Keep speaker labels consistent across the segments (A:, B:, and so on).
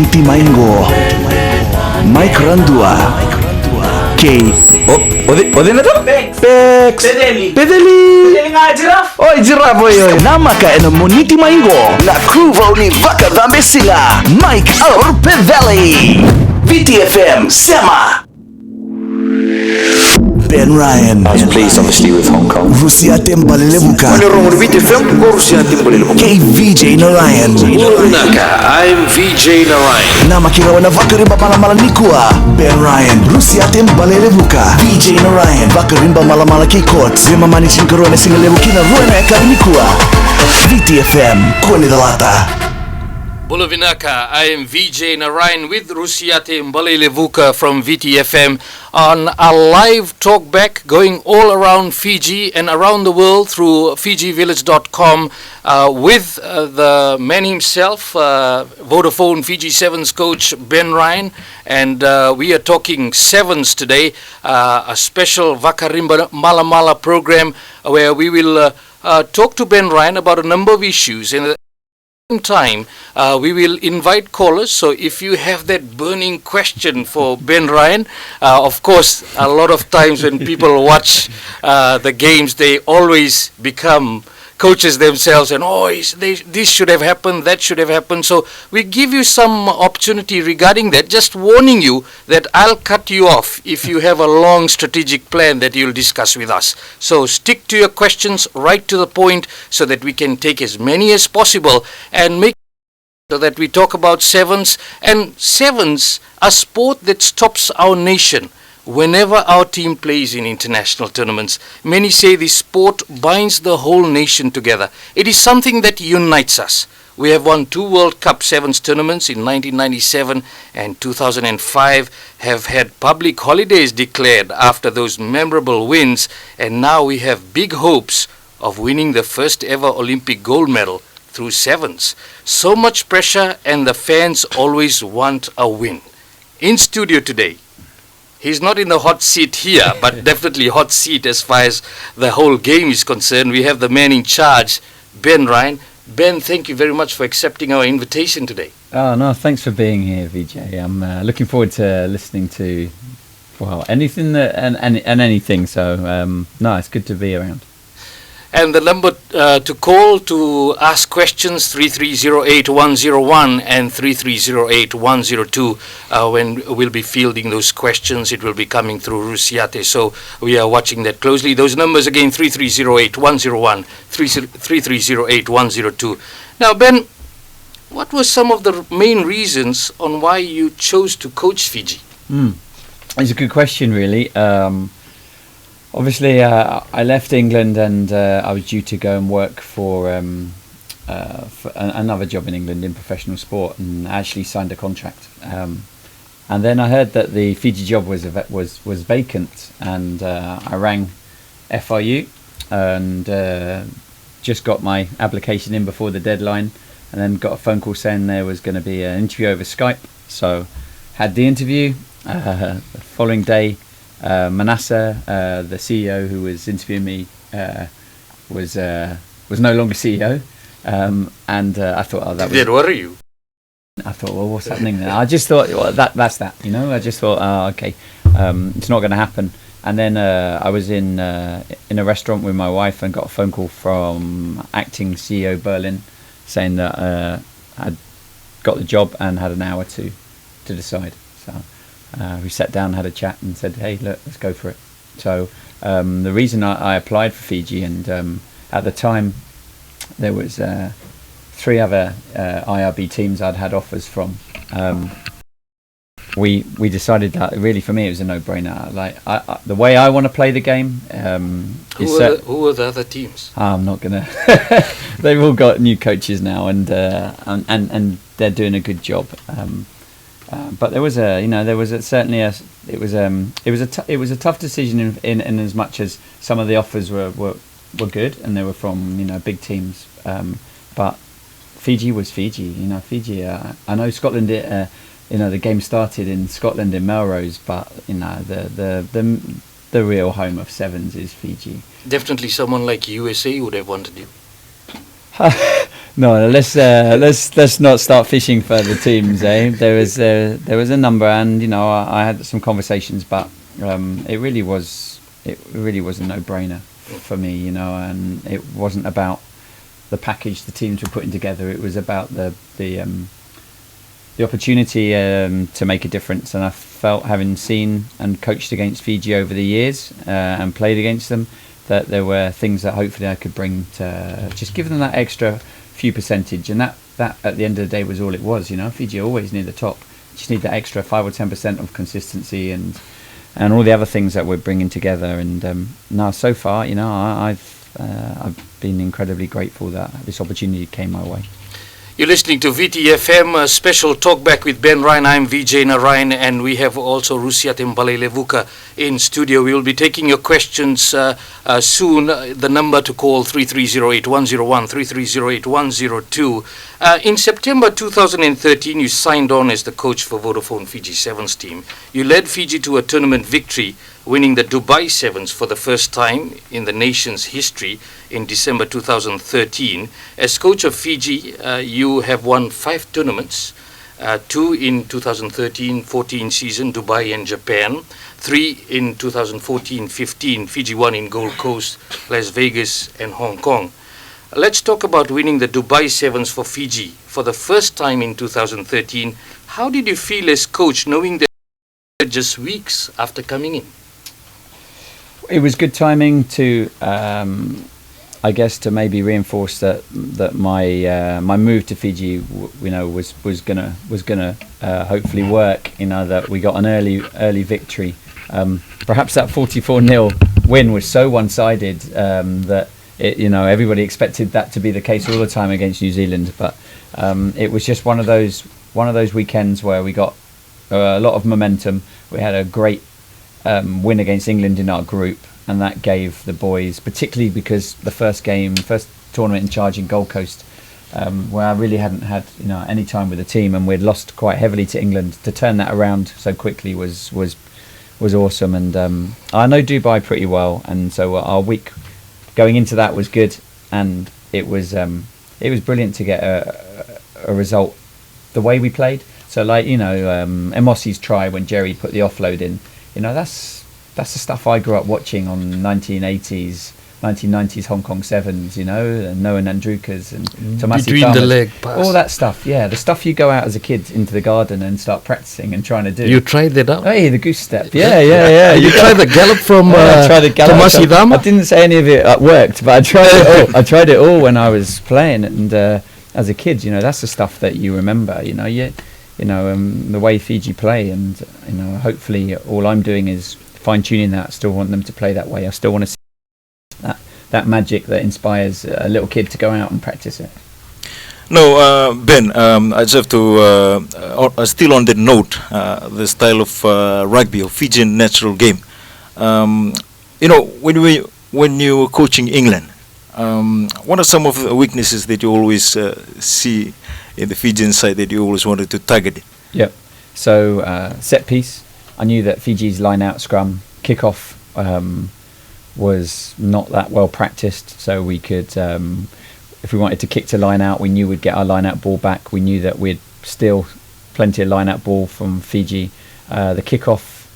A: Moniti Maingo, Mike Randua, K. Ode na to? Pex. Pedeli nga giraffe. Oi giraffe oi. Nama ka na Moniti Maingo. Na crew ni Vaka Dhambe sila. Mike or Pedeli. Viti FM Sema. Ben Ryan.
B: I was pleased, obviously, with Hong Kong.
A: Rusiate Baleilevuka. K Vijay Narayan.
C: I'm Vijay Narayan.
A: Nama kirawa na vakarimba malamala nikua. Ben Ryan. Rusiate Baleilevuka. Vijay Narayan. Vakarimba malamala kikot. Zima manichin karone singalevu kina ruena eka nikua. VTFM Kone Dalata.
C: Bulavinaka, I am Vijay Narayan with Rusiate Baleilevuka from VTFM on a live talkback going all around Fiji and around the world through FijiVillage.com with the man himself, Vodafone Fiji Sevens coach Ben Ryan, and we are talking sevens today, a special Vakarimba Malamala program where we will talk to Ben Ryan about a number of issues. In time, we will invite callers. So if you have that burning question for Ben Ryan, of course, a lot of times when people watch the games, they always become coaches themselves and this should have happened, that should have happened. So we give you some opportunity regarding that, just warning you that I'll cut you off if you have a long strategic plan that you'll discuss with us. So stick to your questions, right to the point, so that we can take as many as possible and make so that we talk about sevens. And sevens, a sport that stops our nation whenever our team plays in international tournaments. Many say this sport binds the whole nation together. It is something that unites us. We have won 2 World Cup Sevens tournaments in 1997 and 2005, have had public holidays declared after those memorable wins, and now we have big hopes of winning the first ever Olympic gold medal through sevens. So much pressure, and the fans always want a win. In studio today, he's not in the hot seat here, but definitely hot seat as far as the whole game is concerned. We have the man in charge, Ben Ryan. Ben, thank you very much for accepting our invitation today.
D: Oh, no, thanks for being here, Vijay. I'm looking forward to listening to, anything and anything. So, no, it's good to be around.
C: And the number to call to ask questions, 3308-101 and 3308-102. When we'll be fielding those questions, it will be coming through Rusiate. So we are watching that closely. Those numbers again, 3308-101, 3308-102. Now, Ben, what were some of the main reasons on why you chose to coach Fiji?
D: It's a good question, really. Obviously, I left England and I was due to go and work for another job in England in professional sport, and I actually signed a contract. And then I heard that the Fiji job was vacant, and I rang FRU and just got my application in before the deadline, and then got a phone call saying there was going to be an interview over Skype. So had the interview. The following day, Manasseh, the CEO who was interviewing me, was no longer CEO, and I thought, that was.
C: Did worry you?
D: I thought, well, what's happening there? I just thought, well, that's that, you know. I just thought, okay, it's not going to happen. And then I was in a restaurant with my wife and got a phone call from acting CEO Berlin saying that I'd got the job and had an hour to decide. So. We sat down, had a chat, and said, "Hey, look, let's go for it." So the reason I applied for Fiji, and at the time there was 3 other IRB teams I'd had offers from. We decided that really for me it was a no-brainer. Like the way I want to play the game.
C: Who were the other teams?
D: I'm not gonna. They've all got new coaches now, and they're doing a good job. But there was certainly a tough decision in as much as some of the offers were good, and they were from big teams. But Fiji was Fiji. Fiji. I know Scotland. The game started in Scotland in Melrose, but the real home of sevens is Fiji.
C: Definitely, someone like USA would have wanted you.
D: No, let's not start fishing for the teams. There was a number, and I had some conversations, but it really was a no-brainer for me. And it wasn't about the package the teams were putting together. It was about the opportunity to make a difference. And I felt, having seen and coached against Fiji over the years and played against them, that there were things that hopefully I could bring to just give them that extra few percentage. And that at the end of the day was all it was. Fiji always near the top. Just need that extra 5 or 10% of consistency and all the other things that we're bringing together. And now so far, I've been incredibly grateful that this opportunity came my way.
C: You're listening to Viti FM, a special talkback with Ben Ryan. I'm Vijay Narayan, and we have also Rusiate and Baleilevuka in studio. We will be taking your questions soon. The number to call 3308-101, 3308-102. In September 2013, you signed on as the coach for Vodafone Fiji Sevens team. You led Fiji to a tournament victory, winning the Dubai Sevens for the first time in the nation's history in December 2013. As coach of Fiji, you have won 5 tournaments, 2 in 2013-14 season, Dubai and Japan, 3 in 2014-15, Fiji won in Gold Coast, Las Vegas and Hong Kong. Let's talk about winning the Dubai Sevens for Fiji for the first time in 2013. How did you feel as coach, knowing that just weeks after coming in?
D: It was good timing to, I guess, to maybe reinforce that my move to Fiji, was gonna hopefully work. That we got an early victory. Perhaps that 44-0 win was so one-sided that everybody expected that to be the case all the time against New Zealand. But it was just one of those weekends where we got a lot of momentum. We had a great win against England in our group, and that gave the boys, particularly because the first tournament in charge in Gold Coast, where I really hadn't had any time with the team, and we'd lost quite heavily to England, to turn that around so quickly was awesome. And I know Dubai pretty well, and so our week going into that was good, and it was brilliant to get a result the way we played. So Emosi's try when Jerry put the offload in, that's the stuff I grew up watching on 1990s Hong Kong Sevens, and Noah Nandrukas and Tomasi
C: Between
D: Farmers,
C: the leg pass.
D: all that stuff. Yeah, the stuff you go out as a kid into the garden and start practicing and trying to do.
C: You tried that out?
D: Hey, the goose step. Yeah.
C: You tried the gallop from
D: I tried the gallop.
C: Tomasi Dama?
D: I didn't say any of it worked, but I tried it all. I tried it all when I was playing, and as a kid, that's the stuff that you remember. The way Fiji play, and hopefully all I'm doing is fine-tuning that. I still want them to play that way. I still want to see that magic that inspires a little kid to go out and practice it.
E: No, Ben, I just have to, still on that note, the style of rugby, or Fijian natural game. When you were coaching England, what are some of the weaknesses that you always see in the Fijian side that you always wanted to target?
D: Yep. So set piece, I knew that Fiji's line out scrum kickoff was not that well practiced, so we could, if we wanted to kick to line out, we knew we'd get our line out ball back. We knew that we'd steal plenty of line out ball from Fiji. The kickoff,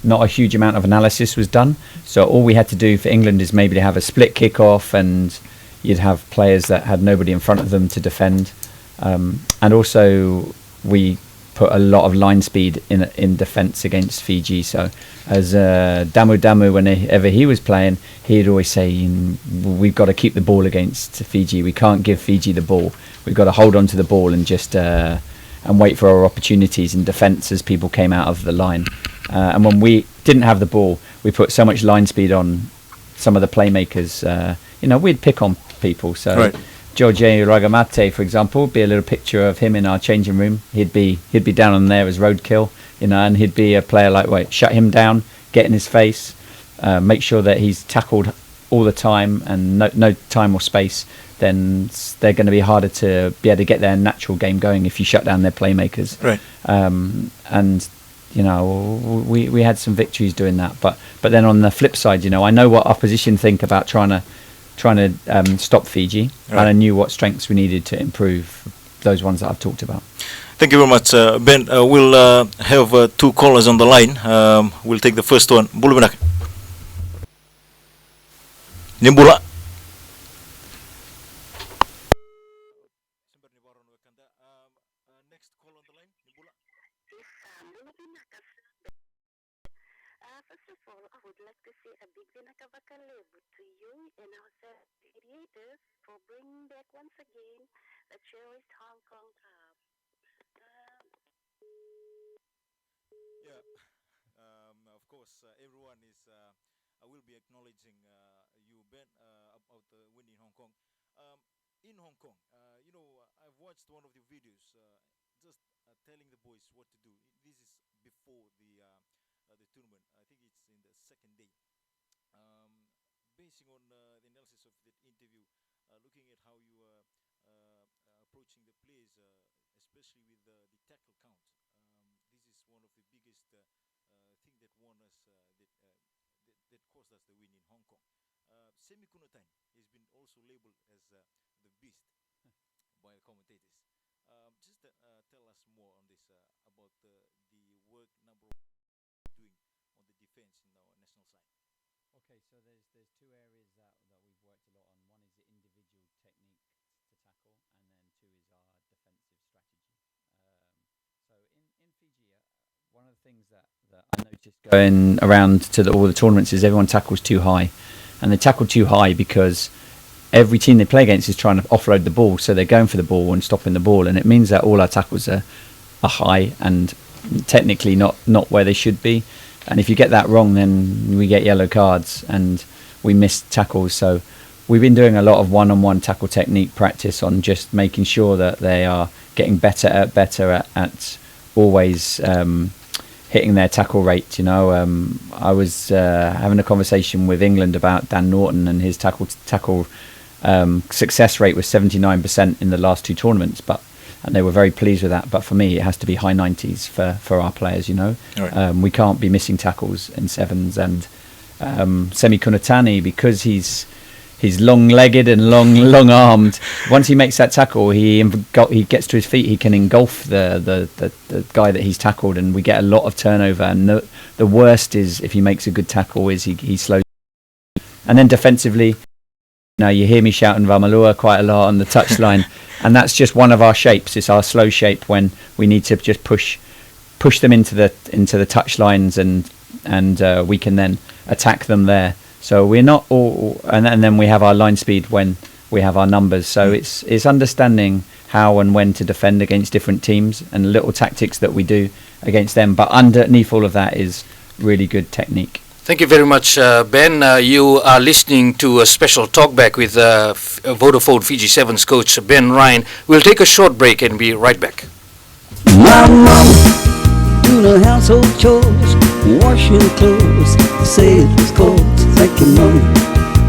D: not a huge amount of analysis was done, so all we had to do for England is maybe to have a split kickoff, and you'd have players that had nobody in front of them to defend, and also we put a lot of line speed in defence against Fiji. So as Damu, whenever he was playing, he'd always say, we've got to keep the ball against Fiji. We can't give Fiji the ball. We've got to hold on to the ball and just and wait for our opportunities in defence as people came out of the line. And when we didn't have the ball, we put so much line speed on some of the playmakers. We'd pick on people. So right. George Ragamate, for example, would be a little picture of him in our changing room. He'd be down on there as roadkill, and he'd be a player lightweight. Shut him down, get in his face, make sure that he's tackled all the time and no time or space. Then they're going to be harder to be able to get their natural game going if you shut down their playmakers.
E: Right.
D: We had some victories doing that. But then on the flip side, I know what opposition think about trying to trying to stop Fiji, and I knew what strengths we needed to improve those ones that I've talked about.
E: Thank you very much, Ben. We'll have two callers on the line. We'll take the first one. Bulavinak. Nimbula. Next call on the line. Nimbula.
F: First of all, I would like to say a big Baleilevuka to you and our creators for bringing back once again the cherished Hong Kong club.
E: Yeah, of course, everyone is. I will be acknowledging you, Ben, about the win in Hong Kong. In Hong Kong, I've watched one of your videos, just telling the boys what to do. This is before the tournament. I think it's in the second day. Basing on the analysis of that interview, looking at how you are approaching the players, especially with the tackle count. This is one of the biggest thing that won us, that caused us the win in Hong Kong. Semi Kunatan has been also labeled as the beast by the commentators. Just tell us more on this about the work number doing on the defense in our national side.
D: Okay, so there's two areas that we've worked a lot on. One is the individual technique to tackle, and then two is our defensive strategy. So in Fiji, one of the things that I noticed going around to all the tournaments is everyone tackles too high, and they tackle too high because every team they play against is trying to offload the ball, so they're going for the ball and stopping the ball, and it means that all our tackles are high and technically not where they should be. And if you get that wrong, then we get yellow cards and we miss tackles. So we've been doing a lot of one-on-one tackle technique practice on just making sure that they are getting better at always hitting their tackle rate. I was having a conversation with England about Dan Norton, and his tackle success rate was 79% in the last two tournaments, and they were very pleased with that. But for me, it has to be high 90s for our players.
E: Right.
D: We can't be missing tackles in sevens. And Semi Kunatani, because he's long-legged and long-armed. Once he makes that tackle, he gets to his feet. He can engulf the guy that he's tackled, and we get a lot of turnover. And the worst is if he makes a good tackle, is he slows. And then defensively, you hear me shouting Vamalua quite a lot on the touchline. And that's just one of our shapes. It's our slow shape when we need to just push them into the touch lines, and we can then attack them there. So we're not all, and then we have our line speed when we have our numbers. So it's understanding how and when to defend against different teams, and little tactics that we do against them. But underneath all of that is really good technique.
C: Thank you very much, Ben. You are listening to a special talkback with Vodafone Fiji Sevens coach Ben Ryan. We'll take a short break and be right back.
G: My mama doing the household chores, washing clothes, say it was cold, thank you mama.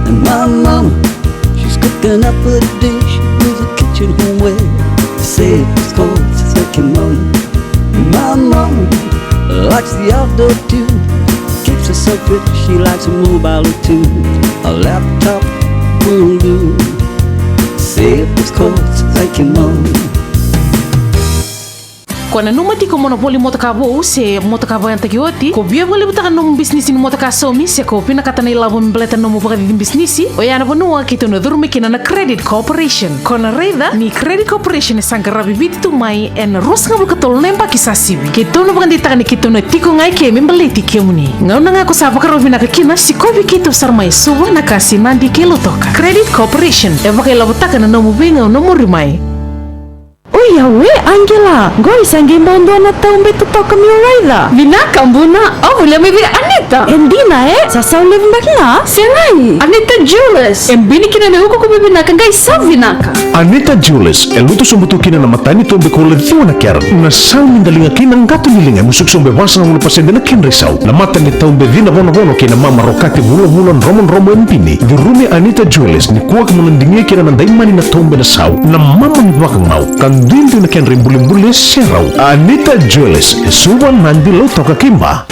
G: And my mama, she's cooking up a dish with a kitchen homeware, say it was cold, thank you mama. My mama likes the outdoor too, keeps herself fit, she likes a mobile or two, a laptop will do, say it was cold, thank you mama.
H: Kona numa tiko monopoli motoka bo se motoka bo yang takioti ko bia boleh butakan num bisnis ni motoka somi se ko pina kata na ilabo mbeleta num bukati di bisnisi o yana bonua kito no durmi kina na credit corporation kona reda ni credit corporation sangara bibiti tu mai en rosnga bukatol nempa kisasibi kito no bukan ditakani kito no tiko ngai ke membeleti kemuni ngau na ngako sapa karo bina kina si kobi kito sarmai suwa na kasi mandi kelo toka credit corporation e bakai labo takana no mubinga no murimai.
I: Oh ya we Angela, goi sangi mondo na taumbe to toka mi raida. Vinaka mbuna, oh vile mi Anita. Endina sasa ulev mbakla. Sengai. Anita Jules. Embini kina ne uko kubibinaka ngai sa vinaka.
J: Anita Jules, eluto sumbutu kina na matani tombe ko leviwa na kiara. Na sau mindalinga kina ngatu nilinga musuk sombe wasa ngulu pasende na kinri sau. Na matani tombe vina vono kina mama rokati vulan romo empini. Virumi Anita Jules ni kuwa kamunandingi kina na daimani na tombe na sau. Na mama ni wakang mau. Dindin na ken rimbuli serau Anita Jules suwan mandi lo toka kimba.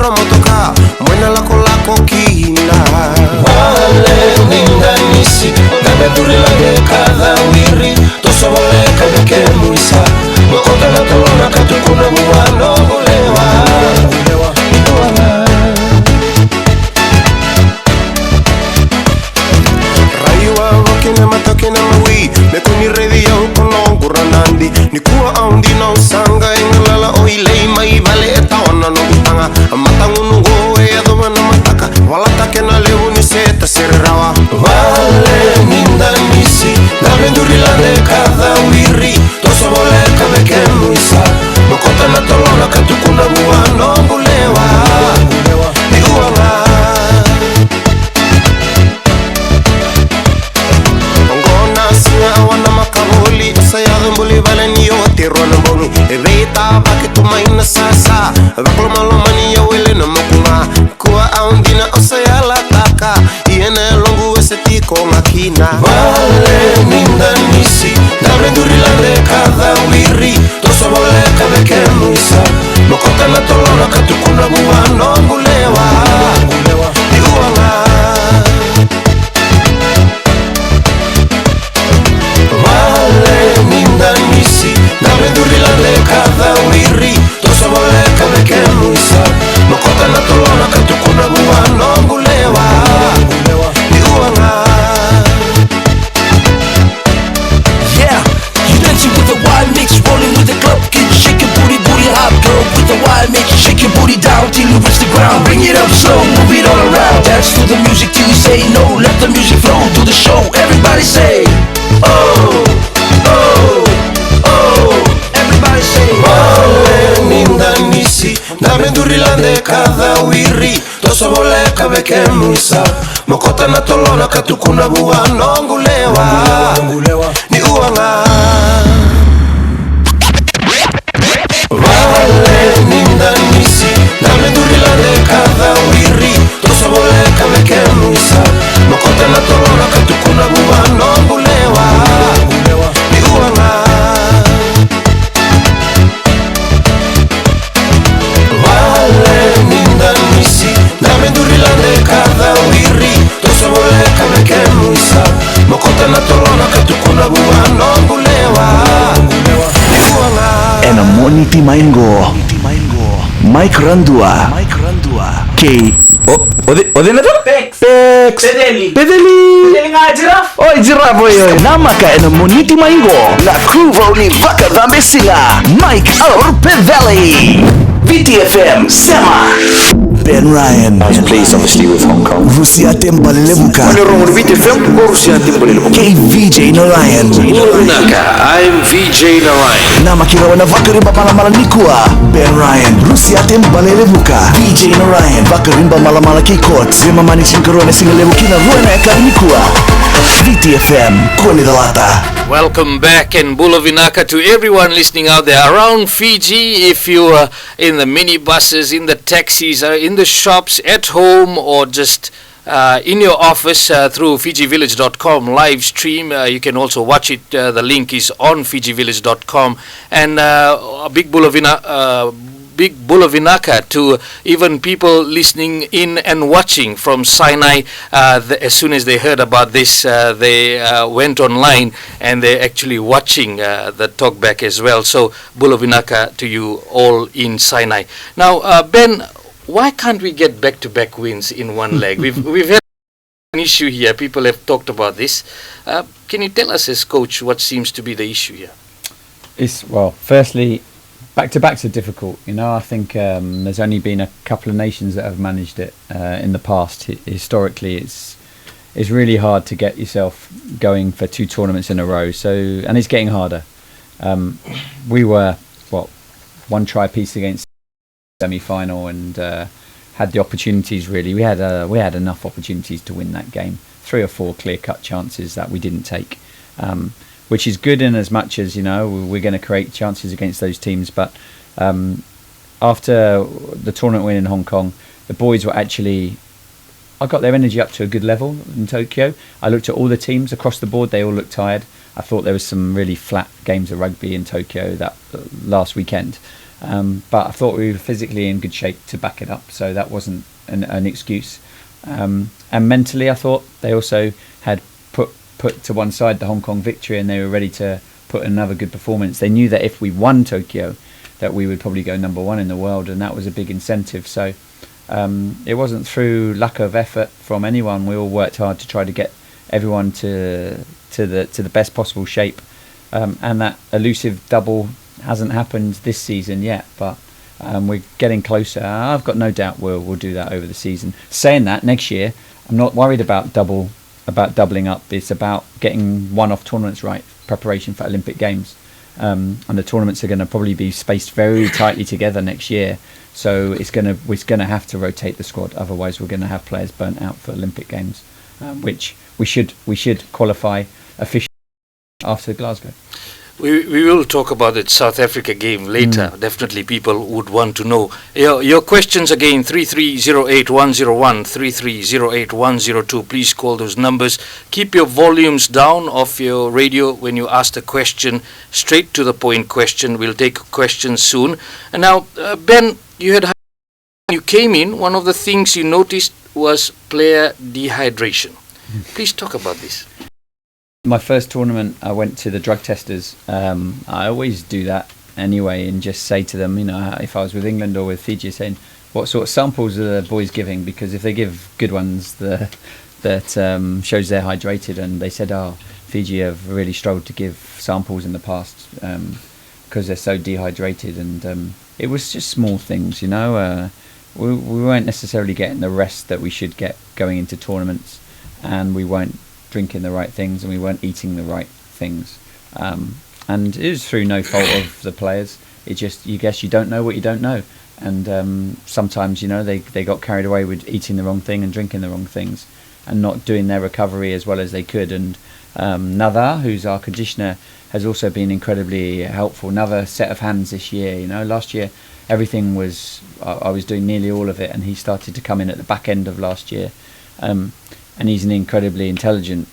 K: no motoka mwena lako kina wale ninda nisi gabe durilage kada wiri tosobole kabeke muisa mokota na tolona katukuna buwano bulewa raiwa wakine matokina mawi mekuni redi ya ukolongu ranandi nikuwa aundi na usanga ingalala oilei maibale etawana nubutanga matangu nungo eadoma na mataka walatake na lewu ni seta sererawa wale ninda nisi nabendurilane kada wiri tosobole kabeke muisa mokota na tolona katukuna buwano bulewa iguanga awana makabuli sayado mbuli baleni yo tirona mbongi evita bakitu maina sasa bakloma lomani ya wele na mukuma kuwa aundina osayala taka iene longu esetiko ngakina wale ninda nisi nabendurilane kada wiri tosobole kabeke muisa mokota na tolona katukuna buwano ngulewa iguanga wale ninda nisi nabendurilane kada wiri tosobole kabeke muisa mokota na tolona katukuna buwano ngulewa iguanga.
L: Yeah, you dancing with the wild mix, rolling with the club kids, shake your booty, booty hop, girl with the wild mix, shake your booty down till you reach the ground, bring it up slow, move it all around, dance to the music till you say no, let the music flow, do the show, everybody say oh, oh, oh, everybody say
K: wale ninda nisi nabendurilane kada wiri tosobole kabeke muisa mokota na tolona katukuna buwano ngulewa ni uanga wale ninda nisi nabendurilane kada wiri tosobole kabeke muisa mokota na tolona katukuna buwano ngulewa ni uanga wale ninda nisi nabendurilane kada wiri tosobole kabeke muisa mokota na tolona katukuna buwano ngulewa ni uanga
A: Enamoniti maingo Mike Randua K Odena to? Pex Pedeli nga giraffe Oi giraffe oi Namaka enamoniti maingo Na Kruvoni vaka dhambe sila Mike or Pedeli Viti FM Sema Ben Ryan
B: I was pleased, obviously, with Hong Kong.
A: Rusiate Baleilevuka K Vijay Narayan
C: I'm Vijay Narayan.
A: na makirawa na vakarimba malamala nikua Ben Ryan Rusiate Baleilevuka Vijay Narayan vakarimba malamala kikot Zima manishin karone singalevu kina ruena eka nikua VTFM Koni Dalata.
C: Welcome back and Bula Vinaka to everyone listening out there around Fiji. If you are in the minibuses, in the taxis, in the shops, at home, or just in your office through FijiVillage.com live stream, you can also watch it. The link is on FijiVillage.com. And a big Bula Vinaka to even people listening in and watching from Sinai. As soon as they heard about this, they went online and they're actually watching the talkback as well. So Bula Vinaka to you all in Sinai. Now, Ben, why can't we get back-to-back wins in one leg? We've had an issue here. People have talked about this. Can you tell us as coach what seems to be the issue here?
D: Firstly, back-to-backs are difficult. I think there's only been a couple of nations that have managed it in the past. Historically, it's really hard to get yourself going for two tournaments in a row. And it's getting harder. We were one try piece against semi-final and had the opportunities. Really, we had enough opportunities to win that game. 3 or 4 clear-cut chances that we didn't take. Which is good in as much as, we're going to create chances against those teams. But after the tournament win in Hong Kong, the boys were actually... I got their energy up to a good level in Tokyo. I looked at all the teams across the board. They all looked tired. I thought there was some really flat games of rugby in Tokyo that last weekend. But I thought we were physically in good shape to back it up, so that wasn't an excuse. And mentally, I thought they also had put to one side the Hong Kong victory, and they were ready to put another good performance. They knew that if we won Tokyo, that we would probably go number one in the world, and that was a big incentive. So it wasn't through lack of effort from anyone. We all worked hard to try to get everyone to the best possible shape, and that elusive double hasn't happened this season yet, but we're getting closer. I've got no doubt we'll do that over the season. Saying that, next year I'm not worried about doubling up. It's about getting one-off tournaments right, preparation for Olympic Games, and the tournaments are going to probably be spaced very tightly together next year. So we're gonna have to rotate the squad. Otherwise, we're going to have players burnt out for Olympic Games, which we should qualify officially after Glasgow.
C: We will talk about the South Africa game later. Definitely people would want to know. Your questions again, 3308-101, 3308-102. Please call those numbers. Keep your volumes down of your radio when you ask a question. Straight to the point question. We'll take questions soon. And now, Ben, you came in, one of the things you noticed was player dehydration. Please talk about this.
D: My first tournament, I went to the drug testers. I always do that anyway, and just say to them, if I was with England or with Fiji, saying, what sort of samples are the boys giving? Because if they give good ones, that shows they're hydrated. And they said, Fiji have really struggled to give samples in the past because they're so dehydrated. And it was just small things, we weren't necessarily getting the rest that we should get going into tournaments, and we weren't drinking the right things, and we weren't eating the right things, and it was through no fault of the players. It just, you don't know what you don't know, and sometimes they got carried away with eating the wrong thing and drinking the wrong things, and not doing their recovery as well as they could. And Nava, who's our conditioner, has also been incredibly helpful. Another set of hands this year. Last year everything was, I was doing nearly all of it, and he started to come in at the back end of last year. And he's an incredibly intelligent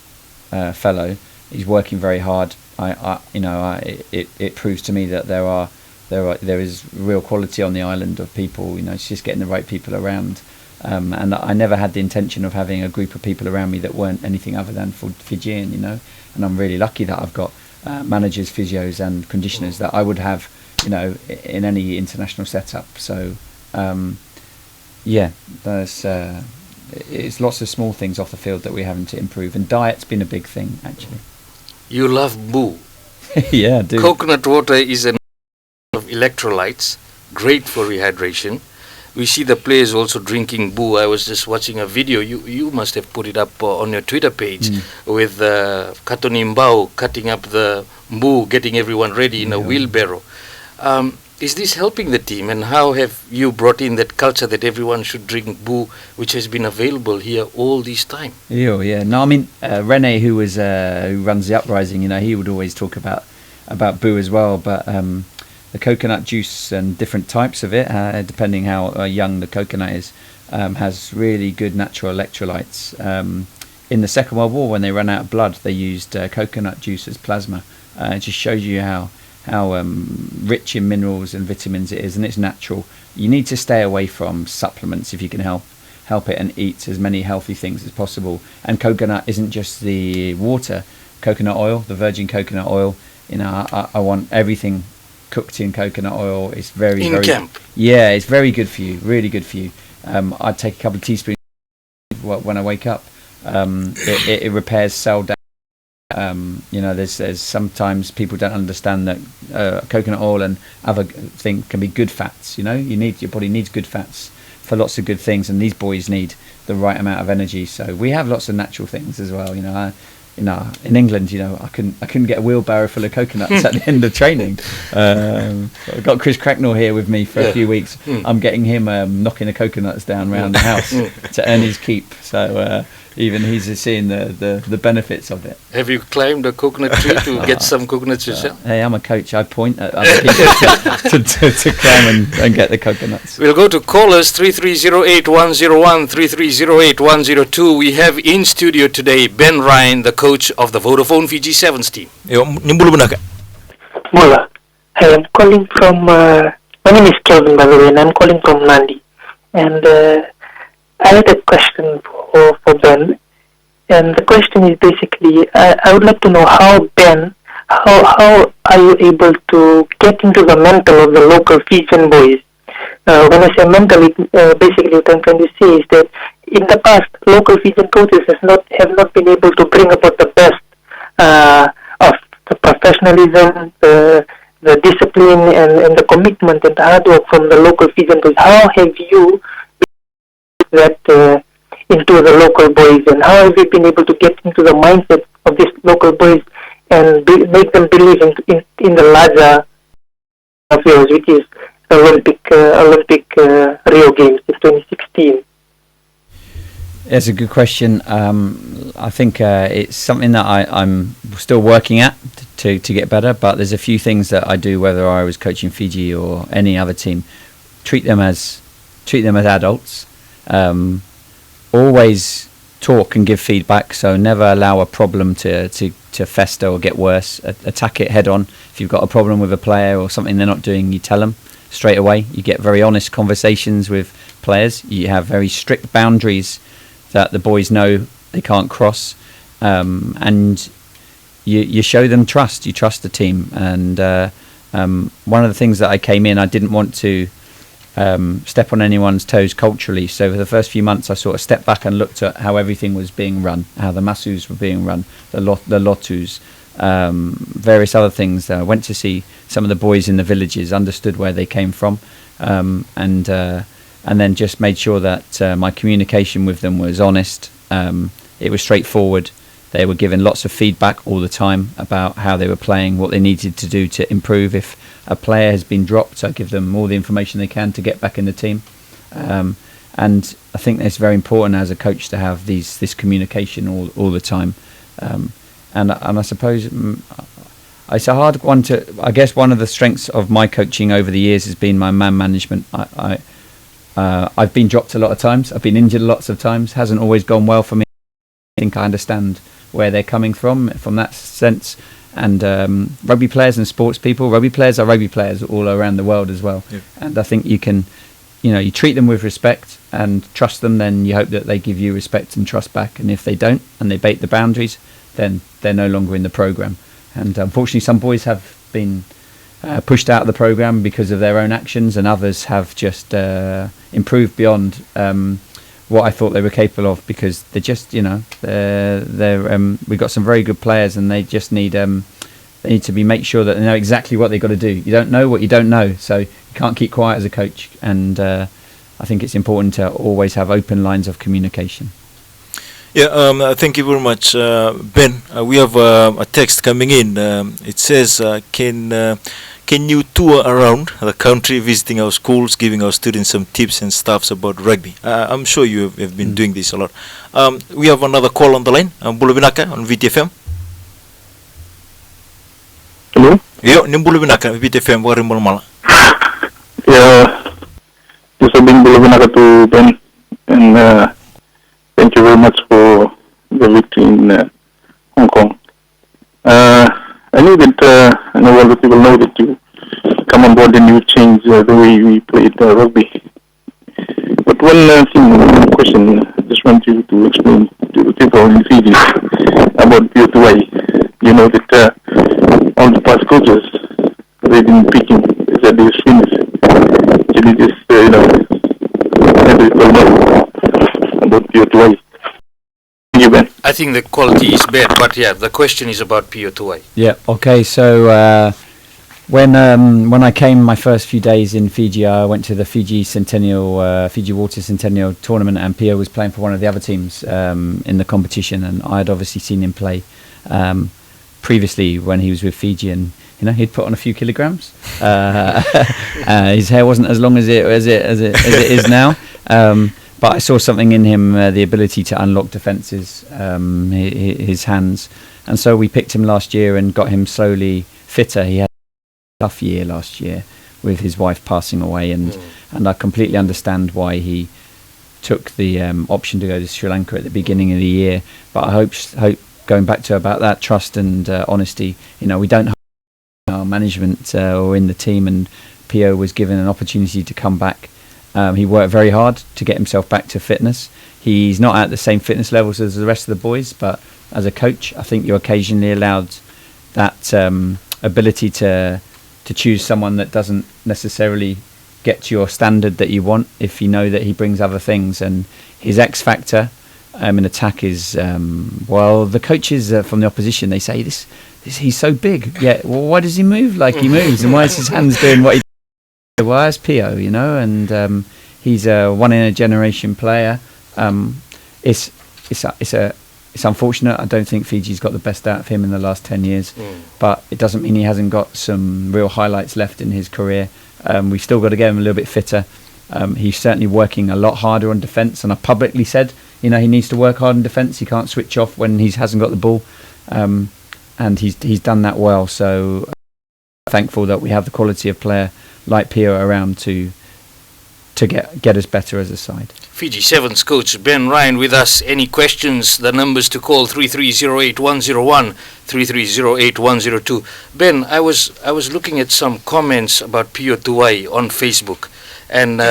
D: fellow. He's working very hard. It proves to me that there is real quality on the island of people. It's just getting the right people around. And I never had the intention of having a group of people around me that weren't anything other than Fijian. And I'm really lucky that I've got managers, physios, and conditioners that I would have, in any international setup. So, there's. It's lots of small things off the field that we're having to improve, and diet's been a big thing, actually.
C: You love boo.
D: Yeah, I do.
C: Coconut water is an of electrolytes, great for rehydration. We see the players also drinking boo. I was just watching a video. You must have put it up on your Twitter page with Katoni Mbao cutting up the boo, getting everyone ready in a wheelbarrow. Is this helping the team, and how have you brought in that culture that everyone should drink boo, which has been available here all this time?
D: Yeah. No, I mean, Rene, who runs the Uprising, he would always talk about boo as well. But the coconut juice and different types of it, depending how young the coconut is, has really good natural electrolytes. In the Second World War, when they ran out of blood, they used coconut juice as plasma. It just shows you how rich in minerals and vitamins it is, and it's natural. You need to stay away from supplements if you can help it, and eat as many healthy things as possible. And coconut isn't just the water. Coconut oil, the virgin coconut oil, I want everything cooked in coconut oil. It's very
C: camp.
D: Yeah, it's very good for you, really good for you. I'd take a couple of teaspoons when I wake up. It repairs cell damage. There's sometimes people don't understand that coconut oil and other things can be good fats. Your body needs good fats for lots of good things, and these boys need the right amount of energy. So we have lots of natural things as well. In England, I couldn't get a wheelbarrow full of coconuts at the end of training. I've got Chris Cracknell here with me for a few weeks. I'm getting him knocking the coconuts down around the house to earn his keep. So even he's seeing the benefits of it.
C: Have you climbed a coconut tree to get some coconuts yourself?
D: Hey, I'm a coach. I point at other people to climb and get the coconuts.
C: We'll go to callers 3308-101, 3308-102. We have in studio today Ben Ryan, the coach of the Vodafone Fiji Sevens team.
F: Mula. Hey, I'm calling from
M: My name is Kelvin, by the way, and I'm calling from Nandi. And I had a question for Ben. And the question is basically, I would like to know how Ben, how are you able to get into the mental of the local Fijian boys? When I say mental, basically what I'm trying to say is that in the past, local Fijian coaches have not been able to bring about the best of the professionalism, the discipline, and the commitment and the hard work from the local Fijian boys. How have you that into the local boys, and how have you been able to get into the mindset of these local boys and make them believe in the larger affairs, which is Olympic Rio Games in 2016?
D: That's a good question. I think it's something that I'm still working at to get better, but there's a few things that I do, whether I was coaching Fiji or any other team. Treat them as adults. Always talk and give feedback, so never allow a problem to fester or get worse. Attack it head on. If you've got a problem with a player or something they're not doing, you tell them straight away. You get very honest conversations with players. You have very strict boundaries that the boys know they can't cross, and you show them trust. You trust the team. And one of the things that I came in, I didn't want to step on anyone's toes culturally. So for the first few months, I sort of stepped back and looked at how everything was being run, how the masus were being run, the lotus, various other things. I went to see some of the boys in the villages, understood where they came from, and then just made sure that my communication with them was honest. It was straightforward. They were given lots of feedback all the time about how they were playing, what they needed to do to improve. If a player has been dropped, I give them all the information they can to get back in the team. And I think it's very important as a coach to have this communication all the time. And I suppose it's a hard one to. I guess one of the strengths of my coaching over the years has been my man management. I've been dropped a lot of times. I've been injured lots of times. Hasn't always gone well for me. I think I understand where they're coming from that sense. And rugby players and sports people, rugby players are rugby players all around the world as well. Yeah. And I think you can, you treat them with respect and trust them, then you hope that they give you respect and trust back. And if they don't, and they bait the boundaries, then they're no longer in the programme. And unfortunately, some boys have been pushed out of the programme because of their own actions, and others have just improved beyond what I thought they were capable of, because they're just, we've got some very good players, and they just need to be make sure that they know exactly what they've got to do. You don't know what you don't know, so you can't keep quiet as a coach. And I think it's important to always have open lines of communication.
E: Yeah, thank you very much, Ben. We have a text coming in. It says, can you tour around the country, visiting our schools, giving our students some tips and stuffs about rugby? I'm sure you have been doing this a lot. We have another call on the line. Baleilevuka on Viti FM.
N: Hello?
E: Yo, ni Baleilevuka Viti FM, wari mala.
N: Yeah, this has been Baleilevuka to Ben, and thank you very much for the victory in Hong Kong. I know that I know all the people know that you come on board and you change the way we played rugby. But one question I just want you to explain to the people in Fiji about PO2I. You know that all the past coaches, they've been picking that they finished. Actually, just people know about PO2I.
C: I think the quality is bad, but yeah, the question is about PO2I.
D: Yeah, okay, so when I came my first few days in Fiji, I went to the Fiji Water Centennial tournament, and PO was playing for one of the other teams in the competition, and I had obviously seen him play previously when he was with Fiji, and he'd put on a few kilograms. His hair wasn't as long as it is now. But I saw something in him, the ability to unlock defences, his hands. And so we picked him last year and got him slowly fitter. He had a tough year last year with his wife passing away. And I completely understand why he took the option to go to Sri Lanka at the beginning of the year. But I hope going back to about that trust and honesty, we don't have our management or in the team, and Pio was given an opportunity to come back. He worked very hard to get himself back to fitness. He's not at the same fitness levels as the rest of the boys, but as a coach, I think you're occasionally allowed that ability to choose someone that doesn't necessarily get to your standard that you want if you know that he brings other things. And his X factor in attack is, well, the coaches from the opposition, they say this he's so big. Yeah, well, why does he move like he moves, and why is his hands doing what he does? Why is Pio, you know? And he's a one in a generation player. It's unfortunate. I don't think Fiji's got the best out of him in the last 10 years, but it doesn't mean he hasn't got some real highlights left in his career. We've still got to get him a little bit fitter. He's certainly working a lot harder on defence, and I publicly said, he needs to work hard on defence. He can't switch off when he hasn't got the ball, and he's done that well. So thankful that we have the quality of player like Pio around to get us better as a side.
C: Fiji Sevens coach Ben Ryan with us. Any questions? The numbers to call 3308-101, 3308-102. Ben, I was looking at some comments about Pio Tuai on Facebook, and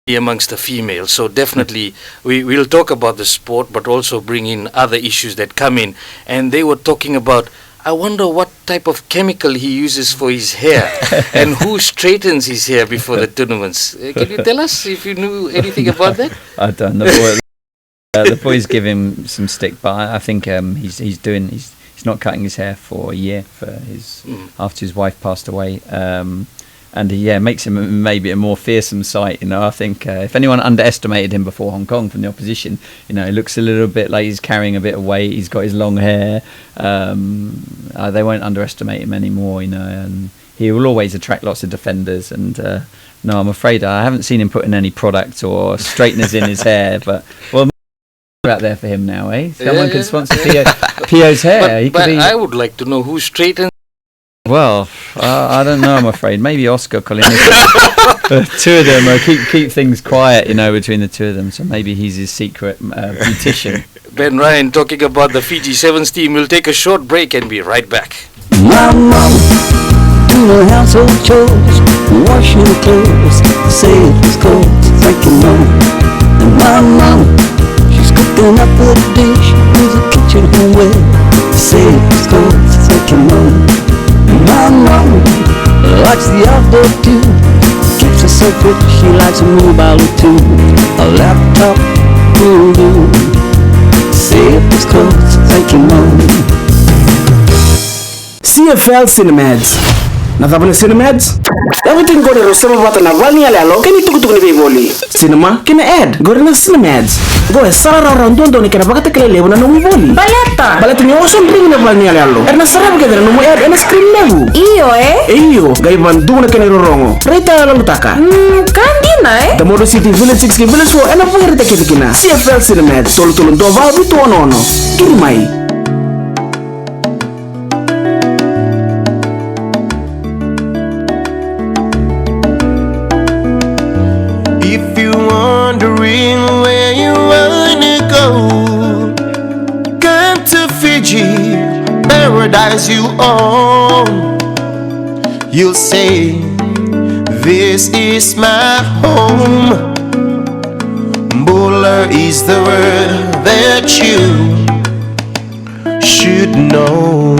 C: amongst the females. So definitely we'll talk about the sport, but also bring in other issues that come in. And they were talking about, I wonder what type of chemical he uses for his hair and who straightens his hair before the tournaments. Can you tell us if you knew anything about that?
D: I don't know. The boys give him some stick, but I think he's not cutting his hair for a year after his wife passed away. And makes him maybe a more fearsome sight. I think if anyone underestimated him before Hong Kong from the opposition, he looks a little bit like he's carrying a bit of weight. He's got his long hair. They won't underestimate him anymore. And he will always attract lots of defenders. And no, I'm afraid I haven't seen him putting any product or straighteners in his hair. But out there for him now, eh? Someone can sponsor Pio's hair.
C: But I would like to know who straightens.
D: Well, I don't know, I'm afraid. Maybe Oscar Colin. The two of them keep things quiet, between the two of them. So maybe he's his secret beautician.
C: Ben Ryan talking about the Fiji Sevens team. We'll take a short break and be right back.
G: My mom doing her household chores, washing clothes, saying it's cold, thank you, mom. And my mom, she's cooking up a dish with a kitchen homeware, saying it's cold, thank you, mom. My mom likes the outdoor too, keeps herself fit, she likes a mobile or two, a laptop, say it's cold, thank you, mom.
O: CFL Cinemeds. Natapana Cinemeds? Everything go to Rosama Bata na Valni Alalo, can you talk to the Voli? Cinema, can I add? Go to Cinemeds. Go a Sara Rondondo, can I back the Clay when I know Voli? Baletta! Baletta, you also bring the Valni Alalo. And a Sarah together, no more add and a screen level. Iyo, Gaivan Duna Canero. Reta Lutaka. Candina, the Motor City Village 60 Village 4 and a Village Tekina. CFL Cinemeds, Toltolo Dova, Vituono. Kirimai.
K: If you're wondering where you wanna go, come to Fiji, paradise you own. You'll say, this is my home. Bula is the word that you should know.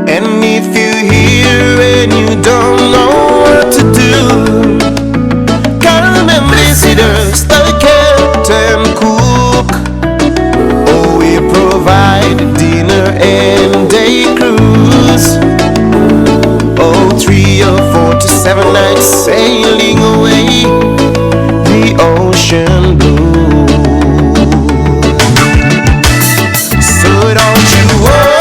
K: And if you're here and you don't know what to do, come and visit us, the Captain Cook. Oh, we provide dinner and day cruise. Oh, 3 or 4 to 7 nights sailing away the ocean blue. So don't you worry.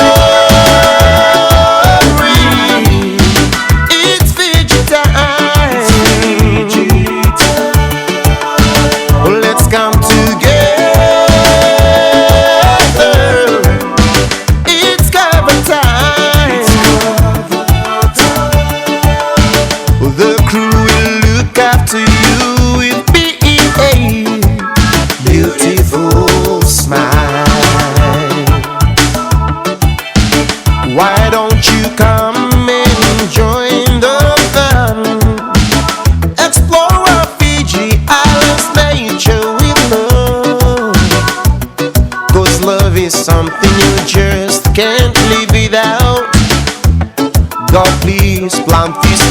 K: Why don't you come?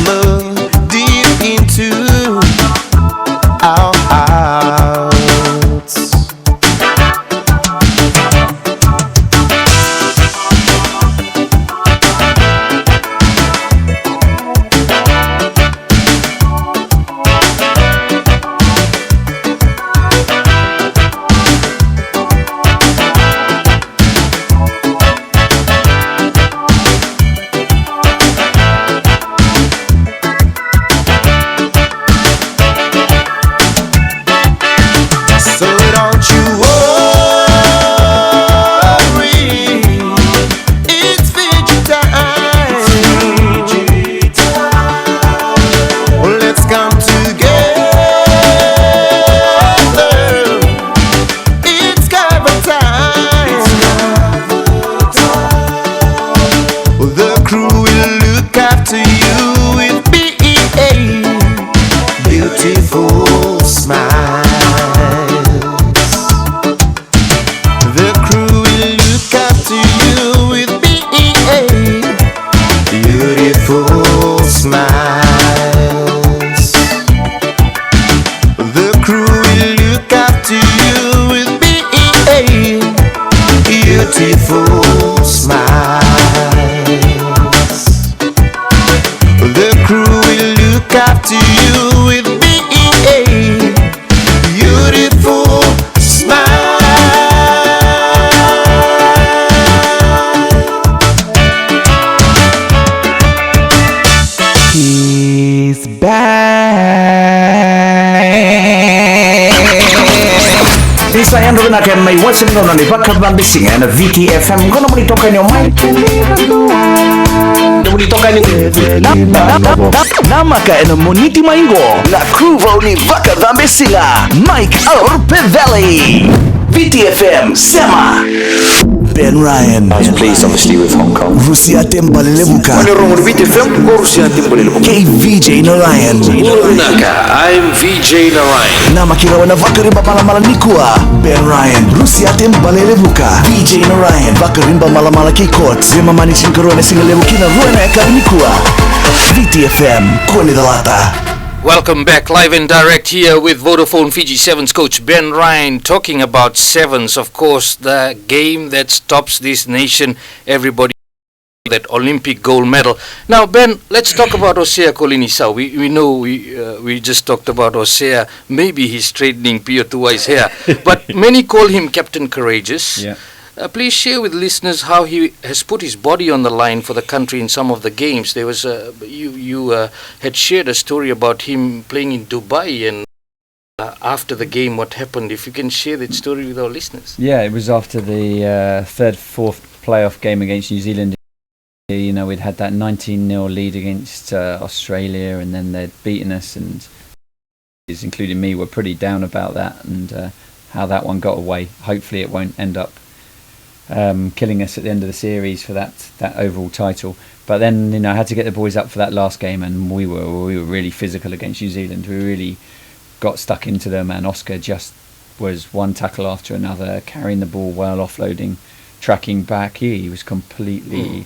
K: look deep into our hearts. So don't you worry, it's Fiji time. Well, let's come together. It's cover time. The crew will look after you with beautiful smiles. The crew will look after you with beautiful smiles. The crew will look after you with beautiful smiles. The crew will look after you with beautiful
A: He's back. Isa yang runa kay may watching nono ni bakal bambising na Viti FM kono mo nitokan yung mic. Mo nitokan yung nama ka eno moniti maingo na crew ni bakal bambisinga Mike or Peveli. Viti FM Sema. Ben Ryan.
B: I was pleased, obviously, with Hong Kong.
A: Rusiate Baleilevuka.
B: Viti FM ko Rusiate Baleilevuka.
A: Kay Vijay Narayan.
C: I'm Vijay Narayan.
A: Na makirawa na vakarimba malamala nikua Ben Ryan. Rusiate Baleilevuka. Vijay Narayan. Vakarimba malamala kay Courts. Zima manisin karone singalevu kina ruena eka nikua. Viti FM kone dalata.
C: Welcome back, live and direct here with Vodafone Fiji Sevens coach Ben Ryan talking about sevens, of course, the game that stops this nation. Everybody that Olympic gold medal. Now, Ben, let's talk about Osea Kolinisa. We know we just talked about Osea. Maybe he's straightening Pio Tuai's hair, but many call him Captain Courageous.
D: Yeah.
C: Please share with listeners how he has put his body on the line for the country in some of the games. There was you had shared a story about him playing in Dubai, and after the game, what happened? If you can share that story with our listeners.
D: Yeah, it was after the fourth playoff game against New Zealand. You know, we'd had that 19-0 lead against Australia, and then they'd beaten us, and including me were pretty down about that and how that one got away. Hopefully, it won't end up killing us at the end of the series for that overall title. But then, you know, I had to get the boys up for that last game, and we were really physical against New Zealand. We really got stuck into them, and Oscar just was one tackle after another, carrying the ball well, offloading, tracking back. He was completely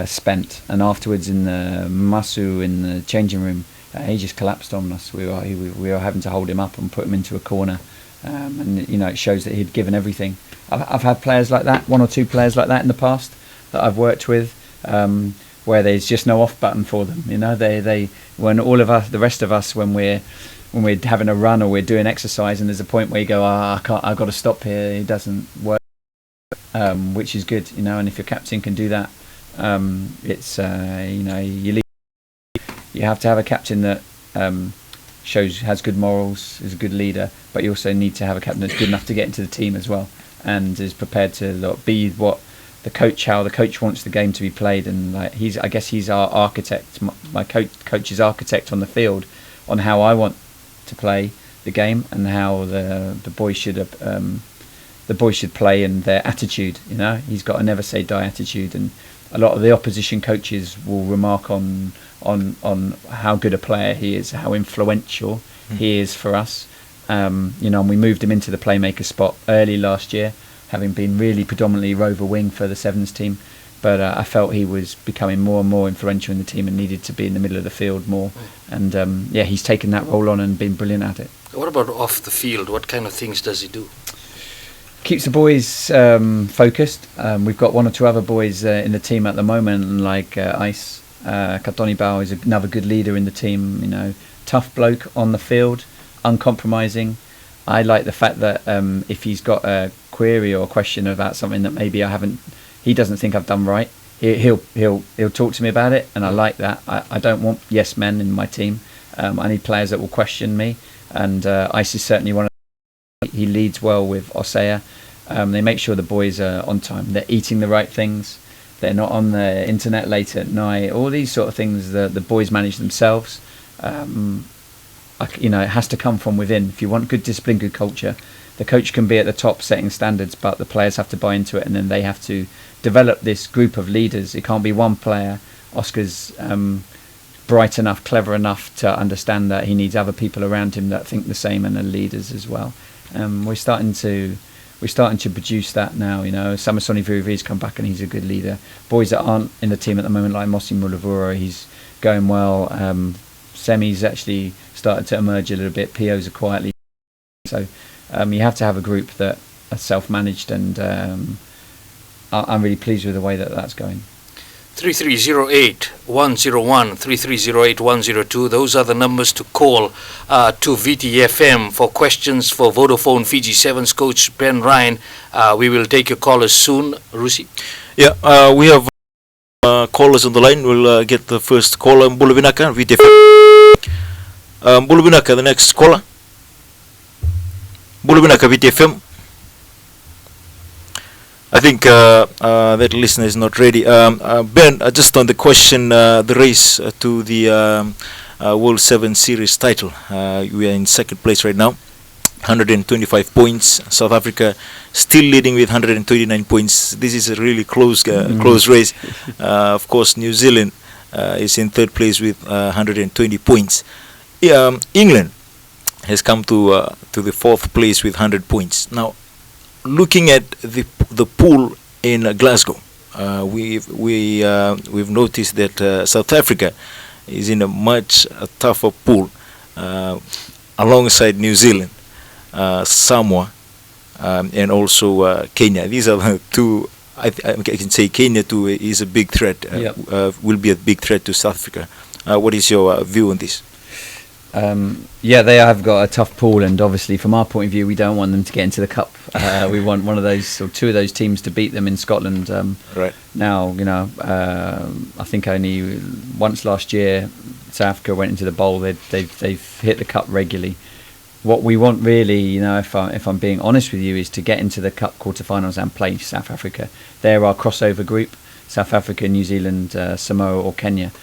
D: spent. And afterwards in the Masu in the changing room, he just collapsed on us. We were having to hold him up and put him into a corner. And you know, it shows that he'd given everything. I've had players like that, one or two players like that in the past that I've worked with, where there's just no off button for them. You know, they when all of us, the rest of us, when we're having a run or we're doing exercise, and there's a point where you go, I've got to stop here. It doesn't work, which is good, you know. And if your captain can do that, it's you know, you have to have a captain that has good morals, is a good leader, but you also need to have a captain that's good enough to get into the team as well, and is prepared to be how the coach wants the game to be played. And like I guess he's our architect, my coach's architect on the field, on how I want to play the game and how the boys should play, and their attitude. You know, he's got a never say die attitude, and a lot of the opposition coaches will remark on how good a player he is, how influential he is for us. You know, and we moved him into the playmaker spot early last year, having been really predominantly rover wing for the Sevens team. but I felt he was becoming more and more influential in the team and needed to be in the middle of the field more. And he's taken that role on and been brilliant at it.
C: What about off the field? What kind of things does he do?
D: Keeps the boys focused. We've got one or two other boys in the team at the moment, like Ice. Katoni Bao is another good leader in the team. Tough bloke on the field, uncompromising. I like the fact that if he's got a query or a question about something that maybe he doesn't think I've done right, he'll talk to me about it, and I like that. I don't want yes men in my team. I need players that will question me, and Ice is certainly one of them. He leads well with Osea. They make sure the boys are on time. They're eating the right things. They're not on the internet late at night. All these sort of things the boys manage themselves. It has to come from within. If you want good discipline, good culture, the coach can be at the top setting standards, but the players have to buy into it, and then they have to develop this group of leaders. It can't be one player. Oscar's bright enough, clever enough to understand that he needs other people around him that think the same and are leaders as well. We're starting to produce that now. Samasoni Virivi's come back and he's a good leader. Boys that aren't in the team at the moment, like Mosi Mulavura, he's going well. Semi's actually started to emerge a little bit. POs are quietly. So you have to have a group that are self-managed, and I'm really pleased with the way that's going.
C: 3308-101, 3308-102. Those are the numbers to call to VTFM for questions for Vodafone Fiji Sevens coach Ben Ryan. We will take your callers soon. Rusi?
E: Yeah, we have callers on the line. We'll get the first caller, Mbulubinaka, VTFM. Mbulubinaka, the next caller. Mbulubinaka, VTFM. I think that listener is not ready. Ben, just on the question, the race to the World 7 Series title. We are in second place right now, 125 points. South Africa still leading with 129 points. This is a really close race. Of course, New Zealand is in third place with 120 points. England has come to the fourth place with 100 points. Now, looking at the pool in Glasgow, we've noticed that South Africa is in a much tougher pool alongside New Zealand, Samoa, and also Kenya. These are the two. I can say Kenya too is a big threat. Will be a big threat to South Africa. What is your view on this?
D: They have got a tough pool, and obviously from our point of view we don't want them to get into the cup. We want one of those or two of those teams to beat them in Scotland.
E: Right
D: now, I think only once last year South Africa went into the bowl. They've hit the cup regularly. What we want really, if I'm being honest with you, is to get into the cup quarterfinals and play South Africa. They're our crossover group: South Africa, New Zealand, Samoa or Kenya.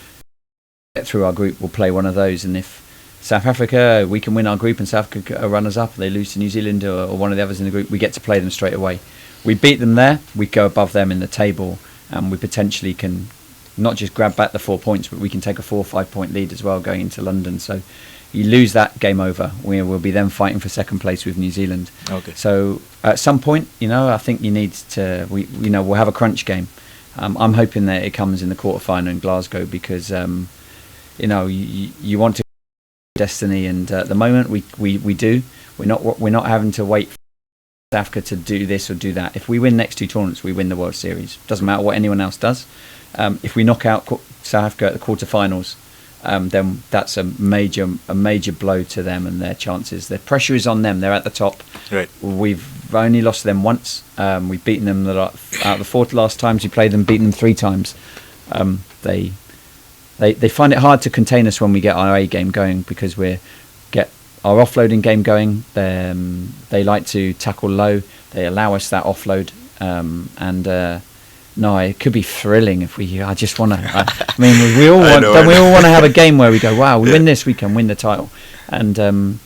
D: Get through our group, we'll play one of those, and if South Africa, we can win our group and South Africa are runners up, they lose to New Zealand or one of the others in the group, we get to play them straight away. We beat them there, we go above them in the table, and we potentially can not just grab back the 4 points, but we can take a 4 or 5 point lead as well going into London. So you lose that, game over. We will be then fighting for second place with New Zealand.
E: Okay.
D: So at some point, I think you need to, we'll have a crunch game. I'm hoping that it comes in the quarterfinal in Glasgow because, you want to destiny, and at the moment we do. We're not having to wait for South Africa to do this or do that. If we win next two tournaments, we win the World Series. Doesn't matter what anyone else does. If we knock out South Africa at the quarterfinals, then that's a major blow to them and their chances. The pressure is on them. They're at the top.
E: Right.
D: We've only lost to them once. We've beaten them out of the 4 last times we played them, beaten them 3 times. They find it hard to contain us when we get our A game going because we get our offloading game going. They like to tackle low. They allow us that offload. It could be thrilling if we. I just want to. We all want. We all want to have a game where we go, wow, we win this, we can win the title. And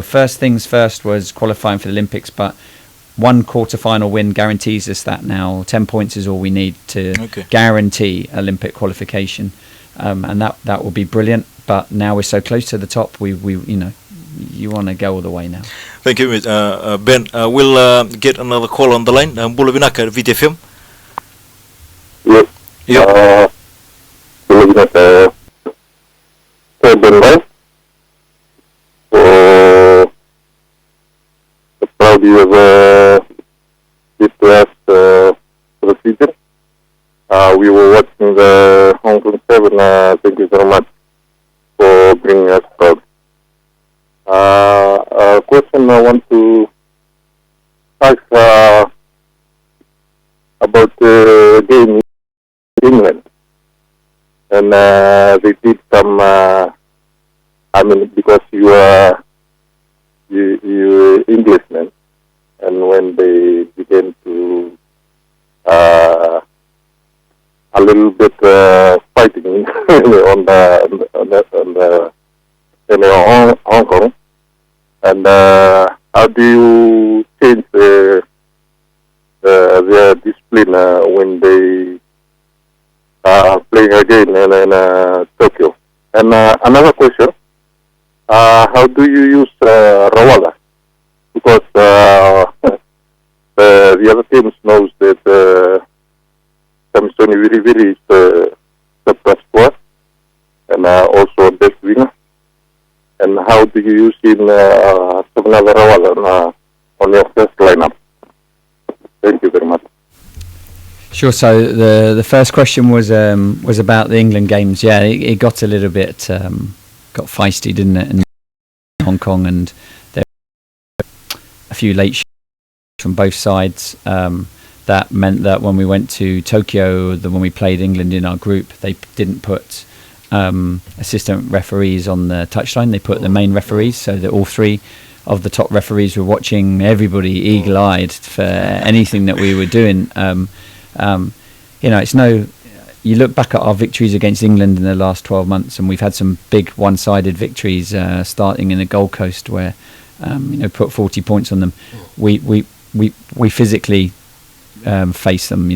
D: first things first was qualifying for the Olympics, but one quarterfinal win guarantees us that now. 10 points is all we need to guarantee Olympic qualification. And that will be brilliant. But now we're so close to the top, we you want to go all the way now.
E: Thank you, Ben. We'll get another call on the line. Mbulubinaka, VTFM.
N: Looking at the third and right. So, proud you of this last procedure. We were watching the Hong Kong 7. Thank you very much for bringing us proud. A question I want to ask about the game in England. And they did some, because you are Englishmen, and when they began to a little bit fighting on Hong Kong, and how do you change their discipline when they are playing again in Tokyo? And another question, how do you use Rawala? Because the other teams knows that Samsoni Viri is the best player and also best winger. And how do you use in Samanala Rawala on your first lineup? Thank you very much.
D: Sure. So the first question was about the England games. Yeah, it got a little bit got feisty, didn't it, in Hong Kong, and there were a few late shots from both sides. That meant that when we went to Tokyo, when we played England in our group, they didn't put assistant referees on the touchline. They put the main referees, so that all three of the top referees were watching everybody eagle-eyed for anything that we were doing. It's no. You look back at our victories against England in the last 12 months, and we've had some big one-sided victories, starting in the Gold Coast, where put 40 points on them. We physically face them,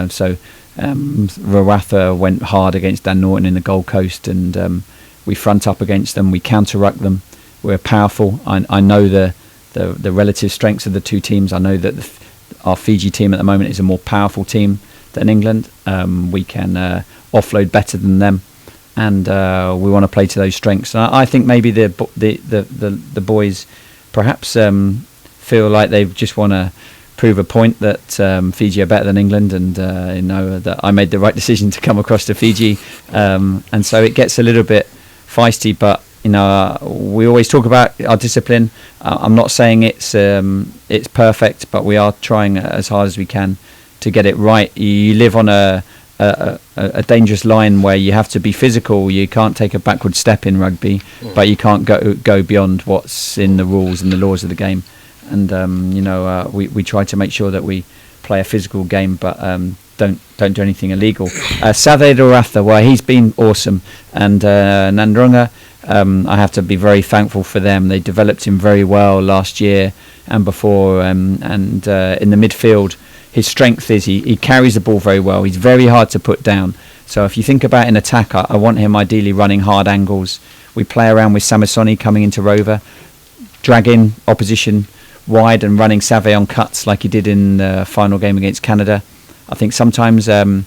D: so Rawatha went hard against Dan Norton in the Gold Coast, and we front up against them, we counter-ruck them, we're powerful. I know the relative strengths of the two teams. I know that our Fiji team at the moment is a more powerful team than England. We can offload better than them, and we want to play to those strengths. And I think maybe the boys perhaps feel like they just want to prove a point that Fiji are better than England, and that I made the right decision to come across to Fiji, and so it gets a little bit feisty. But we always talk about our discipline. I'm not saying it's perfect, but we are trying as hard as we can to get it right. You live on a dangerous line where you have to be physical. You can't take a backward step in rugby, but you can't go beyond what's in the rules and the laws of the game. And we try to make sure that we play a physical game, but don't do anything illegal. Save Rawatha, well, he's been awesome, and Nandrunga, I have to be very thankful for them. They developed him very well last year and before, and in the midfield, his strength is he carries the ball very well. He's very hard to put down. So if you think about in attack, I want him ideally running hard angles. We play around with Samasoni coming into Rover, dragging opposition wide and running Save on cuts like he did in the final game against Canada. I think sometimes we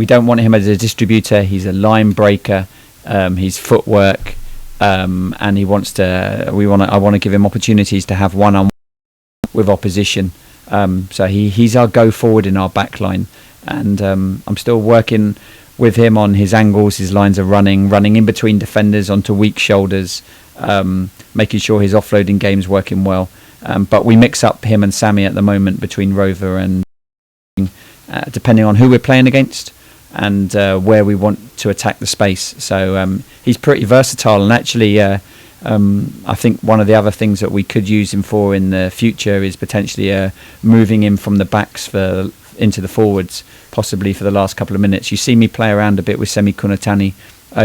D: don't want him as a distributor. He's a line breaker. His footwork, and he wants to. I want to give him opportunities to have one-on-one with opposition. So he's our go forward in our back line, and I'm still working with him on his angles. His lines are running in between defenders onto weak shoulders, making sure his offloading game's working well. But we mix up him and Sammy at the moment between Rover and depending on who we're playing against and where we want to attack the space. So he's pretty versatile, and actually I think one of the other things that we could use him for in the future is potentially moving him from the backs into the forwards, possibly for the last couple of minutes. You see me play around a bit with Semi Kunatani,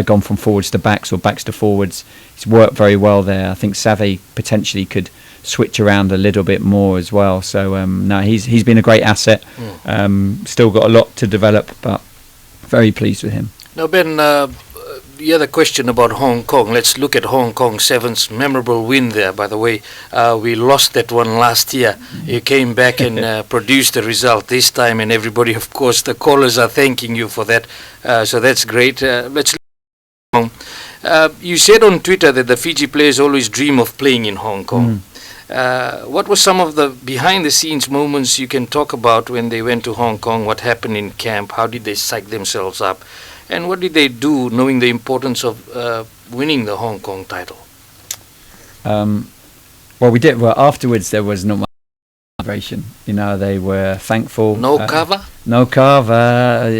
D: gone from forwards to backs or backs to forwards. He's worked very well there. I think Save potentially could switch around a little bit more as well. So no, he's been a great asset. Still got a lot to develop, but very pleased with him.
C: Now, Ben, the other question about Hong Kong. Let's look at Hong Kong Sevens' memorable win there. By the way, we lost that one last year. You came back and produced the result this time, and everybody, of course, the callers are thanking you for that. So that's great. Let's look at Hong Kong. You said on Twitter that the Fiji players always dream of playing in Hong Kong. What were some of the behind-the-scenes moments you can talk about when they went to Hong Kong? What happened in camp? How did they psych themselves up? And what did they do, knowing the importance of winning the Hong Kong title?
D: Well, we did. Well, afterwards there was not much celebration. You know, they were thankful.
C: No cover.
D: No cover.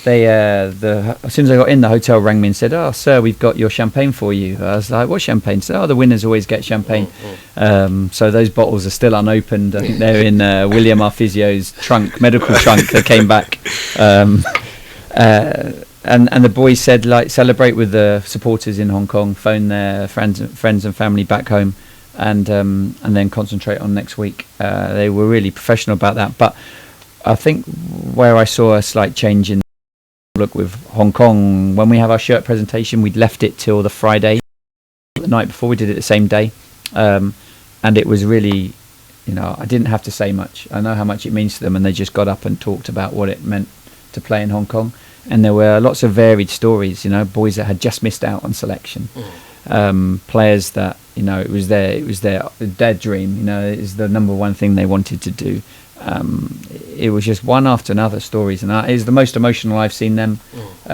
D: They as soon as I got in, the hotel rang me and said, "Oh, sir, we've got your champagne for you." I was like, "What champagne?" They said, "Oh, the winners always get champagne." So those bottles are still unopened. I think they're in William, our physio's trunk, medical trunk. They came back. And the boys said, like, celebrate with the supporters in Hong Kong, phone their friends and family back home, and then concentrate on next week. They were really professional about that. But I think where I saw a slight change in look with Hong Kong, when we have our shirt presentation, we'd left it till the Friday, the night before. We did it the same day, and it was really, you know, I didn't have to say much. I know how much it means to them, and they just got up and talked about what it meant to play in Hong Kong. And there were lots of varied stories, you know, boys that had just missed out on selection, players that, you know, it was their dream, you know, it was the number one thing they wanted to do. It was just one after another stories, and it was the most emotional I've seen them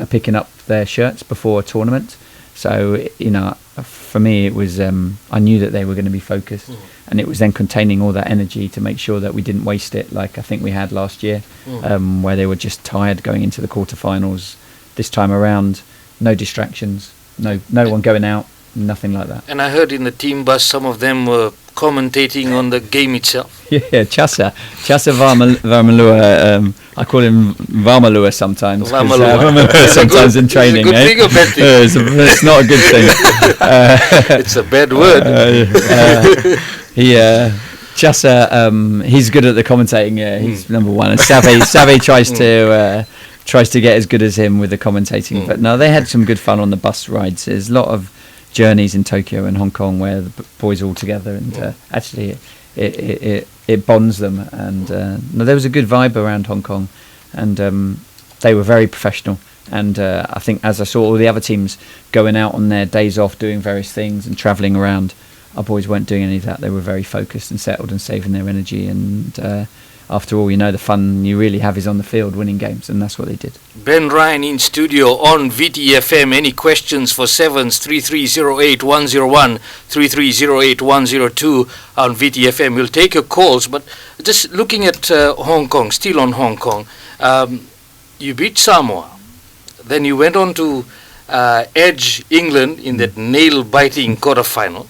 D: picking up their shirts before a tournament. So, you know, for me it was, I knew that they were going to be focused, and it was then containing all that energy to make sure that we didn't waste it like I think we had last year, where they were just tired going into the quarterfinals. This time around, no distractions, no one going out, nothing like that.
C: And I heard in the team bus some of them were commentating on the game itself.
D: Yeah, Chasa Varmalua. I call him Varmalua sometimes. Varmalua sometimes in training.
C: It's a good thing or bad thing?
D: It's not a good thing.
C: It's a bad word.
D: Chasa, he's good at the commentating. Yeah, he's number one. And Save tries to get as good as him with the commentating. But no, they had some good fun on the bus rides. There's a lot of journeys in Tokyo and Hong Kong where the boys are all together, and actually it bonds them. And no, there was a good vibe around Hong Kong, and they were very professional. And I think as I saw all the other teams going out on their days off doing various things and travelling around, our boys weren't doing any of that. They were very focused and settled and saving their energy. And after all, you know, the fun you really have is on the field winning games, and that's what they did.
C: Ben Ryan in studio on Viti FM. Any questions for Sevens? 3308-101, 3308-102 on Viti FM. We'll take your calls, but just looking at Hong Kong, still on Hong Kong, you beat Samoa. Then you went on to edge England in that nail-biting quarterfinal.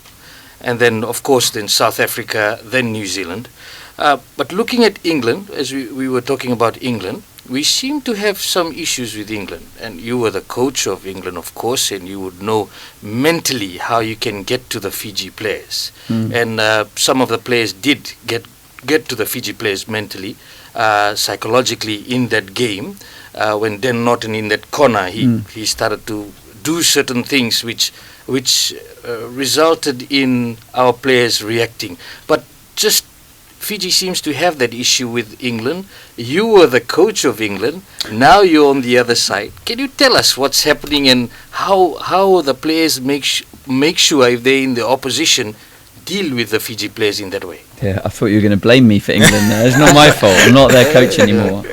C: And then, of course, then South Africa, then New Zealand. But looking at England, as we were talking about England, we seem to have some issues with England. And you were the coach of England, of course, and you would know mentally how you can get to the Fiji players. And some of the players did get to the Fiji players mentally, psychologically in that game. When Dan Norton in that corner, he started to do certain things which resulted in our players reacting. But just Fiji seems to have that issue with England. You were the coach of England. Now you're on the other side. Can you tell us what's happening and how the players make sure if they're in the opposition deal with the Fiji players in that way?
D: Yeah, I thought you were going to blame me for England there. It's not my fault. I'm not their coach anymore.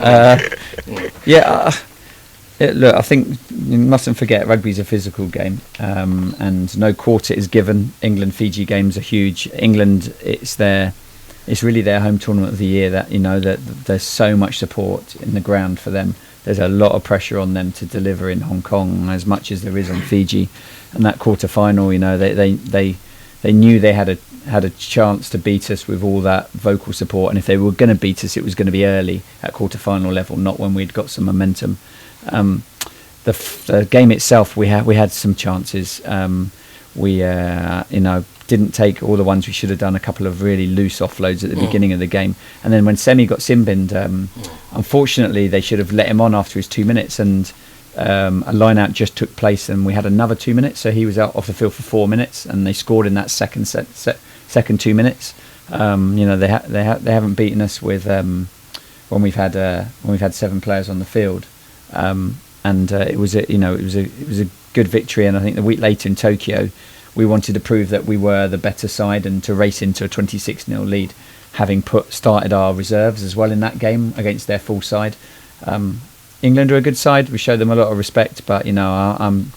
D: Look, I think you mustn't forget rugby's a physical game, and no quarter is given. England-Fiji games are huge. England, it's really their home tournament of the year. That, you know, that there's so much support in the ground for them. There's a lot of pressure on them to deliver in Hong Kong as much as there is on Fiji. And that quarter-final, you know, they knew they had a chance to beat us with all that vocal support, and if they were going to beat us, it was going to be early at quarter-final level, not when we'd got some momentum. The game itself, we had some chances. We didn't take all the ones we should have done. A couple of really loose offloads at the beginning of the game, and then when Semi got sin-binned, unfortunately they should have let him on after his 2 minutes, and a line-out just took place, and we had another 2 minutes. So he was out off the field for 4 minutes, and they scored in that second 2 minutes. They haven't beaten us with when we've had 7 players on the field, and it was a good victory. And I think the week later in Tokyo, we wanted to prove that we were the better side and to race into a 26-0 lead, having started our reserves as well in that game against their full side. England are a good side. We show them a lot of respect, but I'm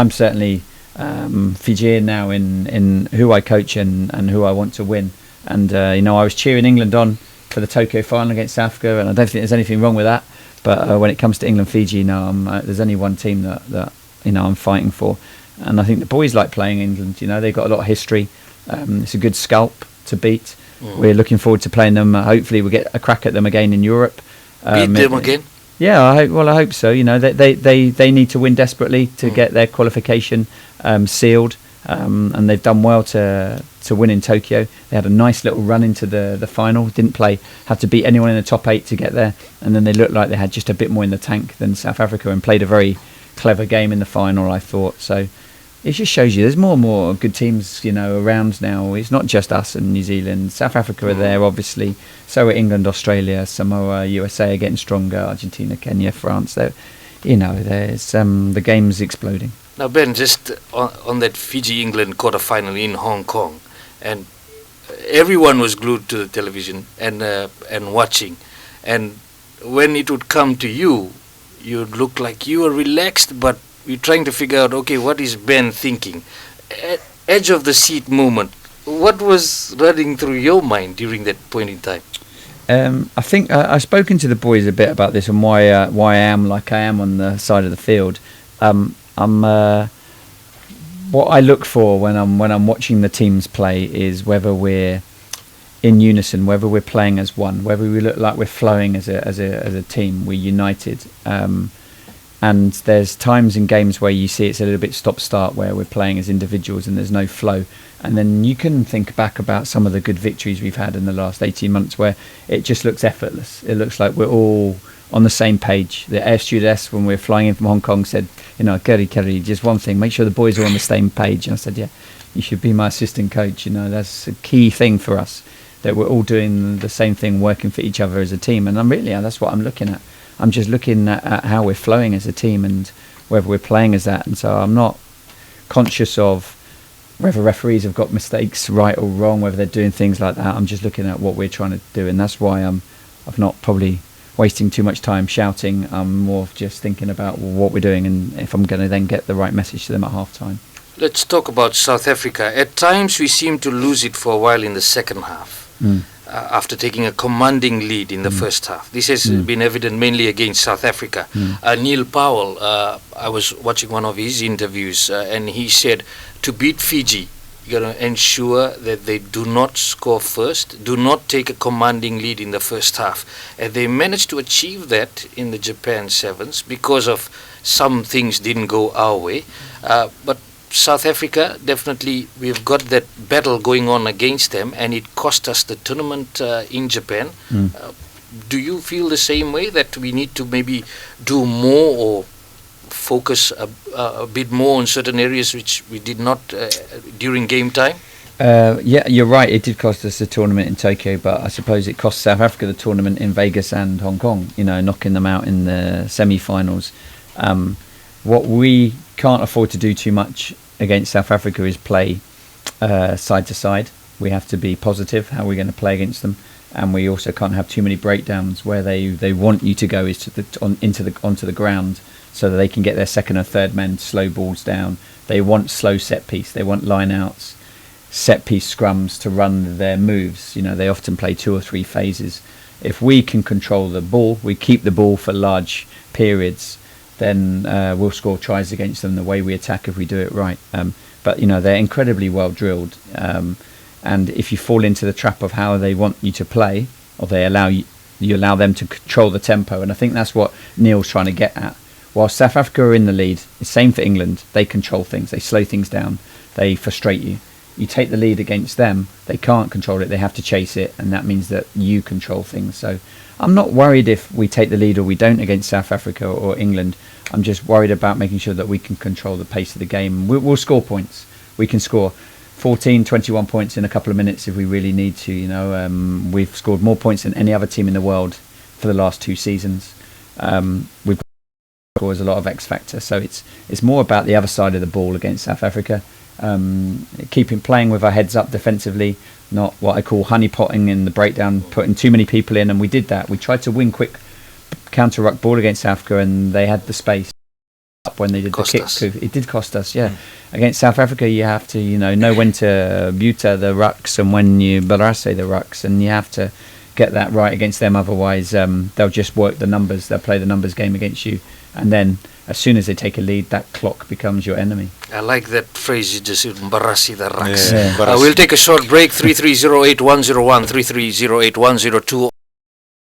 D: certainly Fijian now in who I coach and who I want to win. And I was cheering England on for the Tokyo final against South Africa, and I don't think there's anything wrong with that. But when it comes to England Fiji, there's only one team that I'm fighting for. And I think the boys like playing England. They've got a lot of history. It's a good scalp to beat. We're looking forward to playing them. Hopefully we'll get a crack at them again in Europe.
C: Beat them again?
D: Yeah, I hope so. They need to win desperately to get their qualification sealed. And they've done well to win in Tokyo. They had a nice little run into the final. Had to beat anyone in the top 8 to get there. And then they looked like they had just a bit more in the tank than South Africa and played a very clever game in the final, I thought. So it just shows you there's more and more good teams, around now. It's not just us and New Zealand. South Africa are there, obviously. So are England, Australia, Samoa, USA are getting stronger. Argentina, Kenya, France. There's the game's exploding.
C: Now, Ben, just on that Fiji-England quarter-final in Hong Kong, and everyone was glued to the television and watching. And when it would come to you, you'd look like you were relaxed, but we're trying to figure out, okay, what is Ben thinking? Edge of the seat moment. What was running through your mind during that point in time?
D: I think I've spoken to the boys a bit about this and why I am like I am on the side of the field. What I look for when I'm watching the teams play is whether we're in unison, whether we're playing as one, whether we look like we're flowing as a team, we're united. And there's times in games where you see it's a little bit stop-start, where we're playing as individuals and there's no flow. And then you can think back about some of the good victories we've had in the last 18 months where it just looks effortless. It looks like we're all on the same page. The air stewardess, when we were flying in from Hong Kong, said, Kerry, just one thing, make sure the boys are on the same page. And I said, yeah, you should be my assistant coach. That's a key thing for us, that we're all doing the same thing, working for each other as a team. And that's what I'm looking at. I'm just looking at how we're flowing as a team and whether we're playing as that. And so I'm not conscious of whether referees have got mistakes right or wrong, whether they're doing things like that. I'm just looking at what we're trying to do. And that's why I'm not probably wasting too much time shouting. I'm more just thinking about what we're doing and if I'm going to then get the right message to them at half time.
C: Let's talk about South Africa. At times we seem to lose it for a while in the second half. After taking a commanding lead in the first half. This has been evident mainly against South Africa. Neil Powell, I was watching one of his interviews and he said to beat Fiji, you got to ensure that they do not score first, do not take a commanding lead in the first half. And they managed to achieve that in the Japan Sevens because of some things didn't go our way. But South Africa, definitely, we've got that battle going on against them, and it cost us the tournament in Japan. Do you feel the same way, that we need to maybe do more or focus a bit more on certain areas which we did not during game time?
D: Yeah, you're right. It did cost us the tournament in Tokyo, but I suppose it cost South Africa the tournament in Vegas and Hong Kong, knocking them out in the semi-finals. What we can't afford to do too much against South Africa is play side to side. We have to be positive how we're going to play against them, and we also can't have too many breakdowns where they want you to go is onto the ground so that they can get their second or third men slow balls down. They want slow set piece. They want line outs, set piece scrums to run their moves. They often play 2 or 3 phases. If we can control the ball, we keep the ball for large periods, then we'll score tries against them the way we attack if we do it right. But they're incredibly well drilled, and if you fall into the trap of how they want you to play, or they allow you allow them to control the tempo, and I think that's what Neil's trying to get at. While South Africa are in the lead, it's same for England. They control things, they slow things down, they frustrate you. You take the lead against them, they can't control it, they have to chase it, and that means that you control things. So I'm not worried if we take the lead or we don't against South Africa or England. I'm just worried about making sure that we can control the pace of the game. We'll score points. We can score 14, 21 points in a couple of minutes if we really need to. We've scored more points than any other team in the world for the last 2 seasons. We've got a lot of X factor, so it's more about the other side of the ball against South Africa. Playing with our heads up defensively, not what I call honeypotting in the breakdown, putting too many people in, and we did that. We tried to win quick counter-ruck ball against South Africa, and they had the space up when they did the kick. It did cost us, yeah. Against South Africa, you have to know when to buta the rucks and when you barase the rucks, and you have to get that right against them. Otherwise, they'll just work the numbers. They'll play the numbers game against you, and then as soon as they take a lead, that clock becomes your enemy.
C: I like that phrase you just said, barasi the rucks.
D: Yeah.
C: We'll take a short break. 3308-101, 3308-102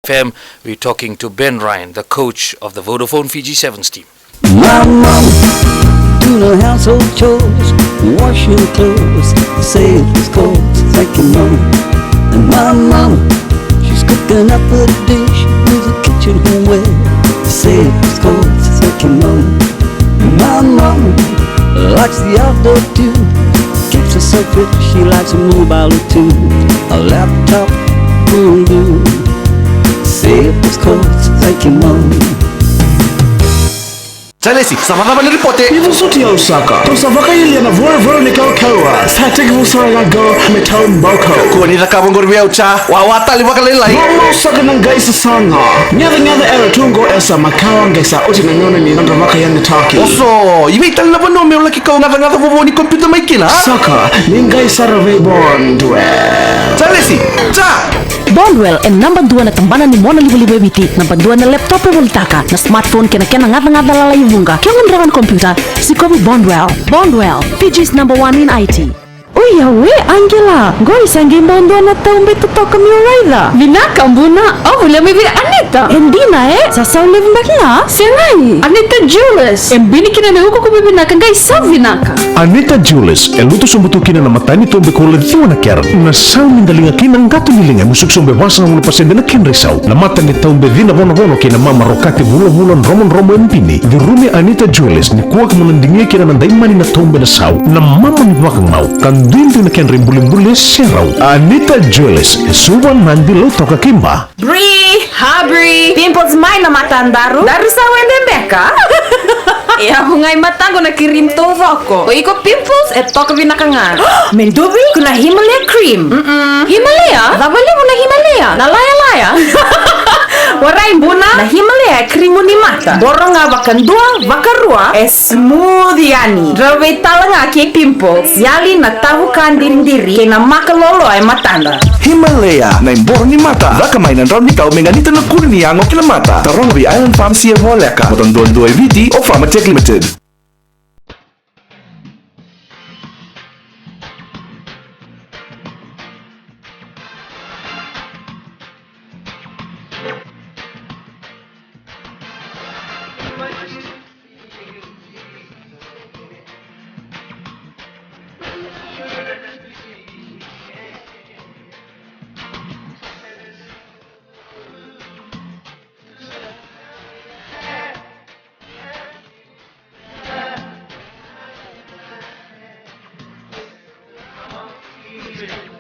C: FM. We're talking to Ben Ryan, the coach of the Vodafone Fiji Sevens team.
G: My mom doing her household chores, washing clothes, save his clothes, thank you mom. And my mom, she's cooking up a dish with a kitchen homeware, save his clothes, thank you mom. My mom likes the outdoor too, keeps herself fit, she likes a mobile or two, a laptop, boom, save his clothes, thank you mom.
A: Chalesi, sama kapa nilipote.
O: Hivyo suti ya Osaka. Tosavaka ili ya na vore nikao kawa. Satek vusara ya go metao mboko.
A: Kuwa nita kapa ngori ya ucha. Wawata waka lelai.
O: Mama Osaka na ngaisa sanga. Nyatha era tungo esa makawa ngesa uti na nyone ni nanda vaka ya nitaki.
A: Oso, iwi itali na bono meola kikao ngatha vovo ni kompyuta maikina.
O: Saka, ni ngaisa rave Bondwell.
A: Chalesi, cha!
I: Bondwell namba 2 na tambana ni mona libu Viti, namba 2 na laptop e voltaka, na smartphone kena ngada Baleilevuka. Kiongan rewan komputer, si kopi Bondwell, Fiji's #1 in IT. Oh ya we, Angela, ngoi sangi Bondwell na taumbe tutoka miuraida. Vinaka mbuna, vule mivi Anita. Endina sasa ulevi mbakla, sengai. Anita Jules, mbini kina na huko kubibi naka ngai sa vinaka.
J: Anita Jules, luto sumbutu kina na matani tombe ko ledhiwa na kiara. Na sau mindalinga kina ngatu nilinga musuk sombe wasa ngulu pasende na kinri sau. Na mata ni taumbe vina vono kina mama rokati vulo romo empini. Virumi Anita Jules ni kuwa kamunandingia kina na daimani na taumbe na sau. Na mama ni wakang mau. Kanduindu na kenri mbuli serau. Anita Jules, suwa nandi lo toka kimba.
P: Habri, pimples mai na matandaru. Daru sa wende mbeka. Ya hungai matango na kirim to voko. O iko pimples toka vinakangan. Mendobi kuna Himalaya cream. Himalaya? Dabali mo na Himalaya. Na laya. Warai mbuna na Himalaya cream ni mata. Borong nga vakarua smooth yani. Drawe talanga ke pimples. Yali na tahukan diri na makalolo ay matanda.
A: Himalaya na imbor ni mata. Vaka mainan raw ni kau menganita na kurni ang kila mata. Tarong bi Island Pharmacy Voleka. Moton do Viti o Pharmatech Limited.
L: Vijay.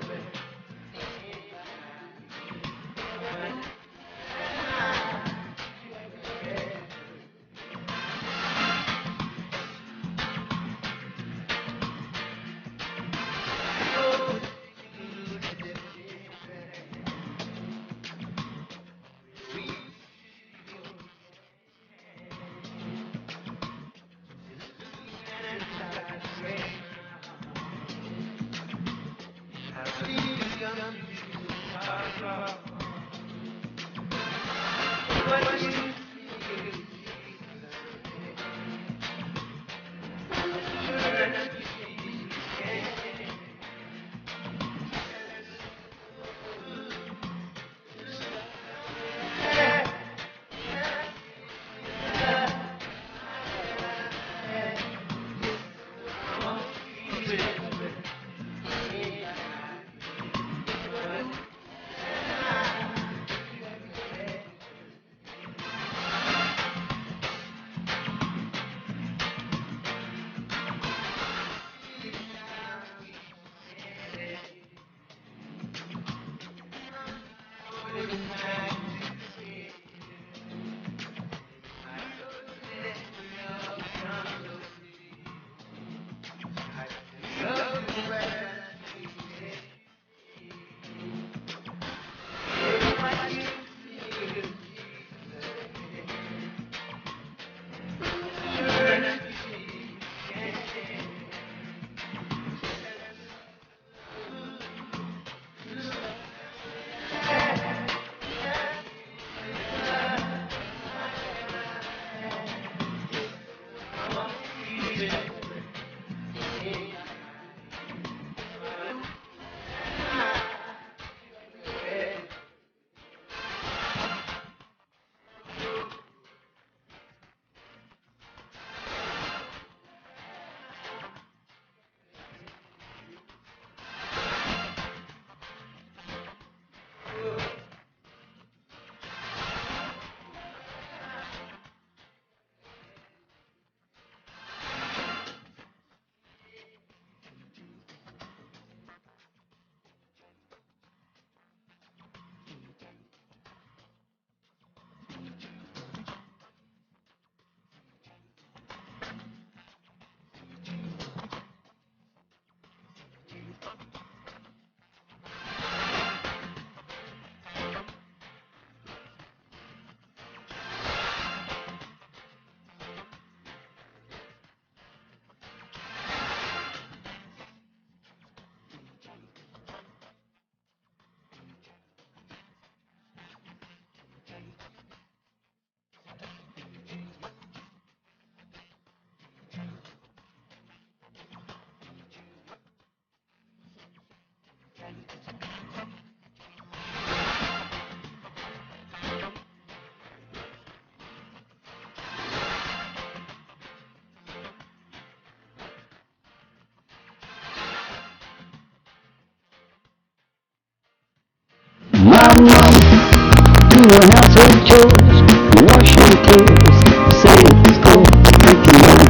G: do her household chores, washing clothes, save the cold, making money.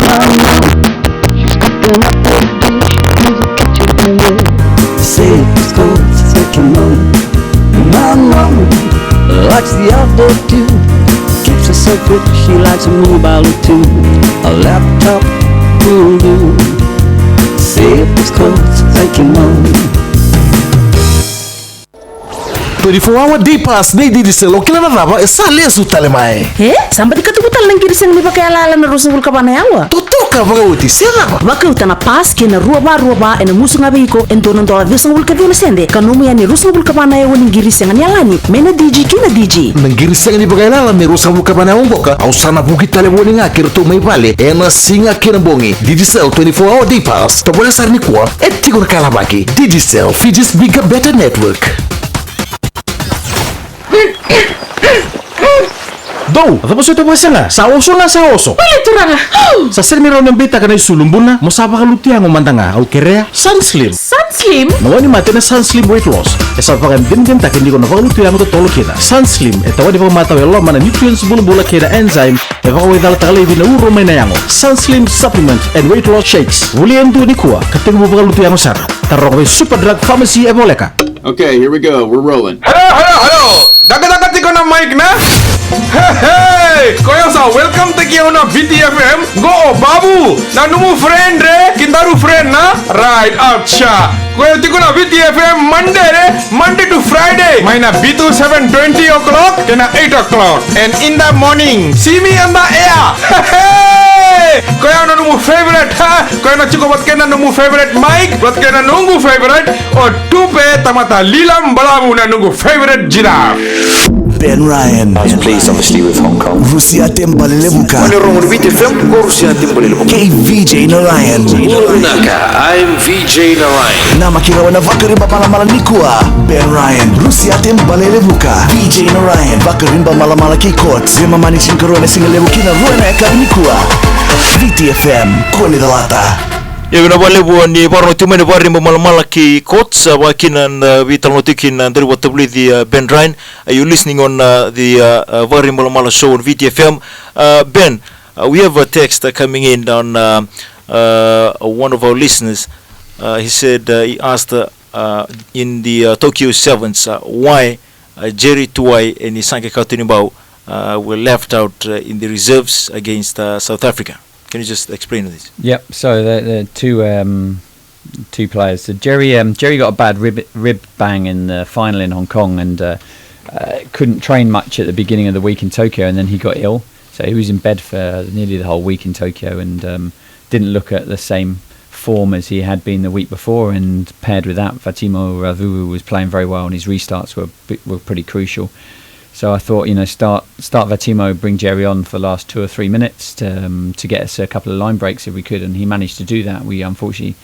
G: My mom, she's cooking up the dish, cleans the kitchen away, save the cold, making money. My mom likes the outdoor too, keeps herself fit, she likes a mobile or two, a laptop will do, save the cold, making money.
J: 24 hour day pass nei di selo kila na raba esa lesu tale mai.
O: Sampai dikatubutan lang girisang ni pakai ala na rusa vulka banayawa.
J: Totoka baga uti sera ba.
O: Baka utana pas kena ruaba ena musu ngabe iko entonan dola visang vulka diona sende. Kanomu yani rusa vulka banayawa ni girisang ni alani. Mena DJ kina DJ.
J: Ngirisang ni pakai ala me rusa vulka banayawa boka. Au sana buki tale woni ngakir to mai vale. Ena singa kena bongi. Digicel 24 hour day pass. To boleh sarni kwa. Etigor kala baki. Digicel Fiji's bigger better network. Do, apa maksud itu bahasa nga? Sa oso nga sa oso.
O: Balik turanga.
J: Sa sir meron ng beta kanay sulumbun na, masaba ka lutia ng umandanga, au kerea, Sunslim.
O: Sunslim?
J: Nawani mati na Sunslim weight loss. Esa pakan din tak hindi ko na lutia ng totolo kita. Sunslim, etawa di pa mata wala mana nutrients bula-bula kita enzyme, eva ko idal takali na uro may nayango. Sunslim supplement and weight loss shakes. Wulian tu di kuwa, kating mo pa lutia ng sar. Tarok super drug pharmacy evoleka.
Q: Okay, here we go. We're rolling.
R: Hello. Daga tiko na mic na. Hey, koyo sa welcome to kiyo na Viti FM. Go babu. Na numu friend re, kindaru friend na. Right, acha. Koyo tiko na Viti FM Monday to Friday. Maina bitu 7:20 o'clock kena 8 o'clock. And in the morning, see me on the air. Hey, koyo na numu favorite ha. Koyo na chiko bat kena numu favorite mic, bat kena nungu favorite o tupe tamata lilam balamu na nungu favorite giraffe.
A: Ben Ryan.
B: I was pleased, obviously, with Hong Kong.
A: Rusiate Baleilevuka.
B: Viti FM, Rusiate Baleilevuka.
A: Vijay Narayan.
B: Baleilevuka. I'm Vijay Narayan.
A: Nama kirawa na vakarimba malamala nikua. Ben Ryan. Rusiate Baleilevuka. Vijay Narayan. Vakarimba malamala kikot. Zema manichin karone singalevu kina ruena eka nikua. Viti FM. Kone dalata.
E: Ibina balebu ni barno tumene bari malamala ki coats wakinan vital notikin dari watabli the Ben Ryan. Are you listening on the very malamala show on VTFM? Ben, we have a text coming in on one of our listeners. He said he asked in the Tokyo Sevens why Jerry Tuai and Isanke Kautinibau were left out in the reserves against South Africa. Can you just explain this?
D: Yep. So the two players. So Jerry got a bad rib bang in the final in Hong Kong and couldn't train much at the beginning of the week in Tokyo, and then he got ill. So he was in bed for nearly the whole week in Tokyo and didn't look at the same form as he had been the week before. And paired with that, Vatimo Ravuvu was playing very well, and his restarts were pretty crucial. So I thought, start Vatimo, bring Jerry on for the last 2 or 3 minutes to get us a couple of line breaks if we could, and he managed to do that. We unfortunately,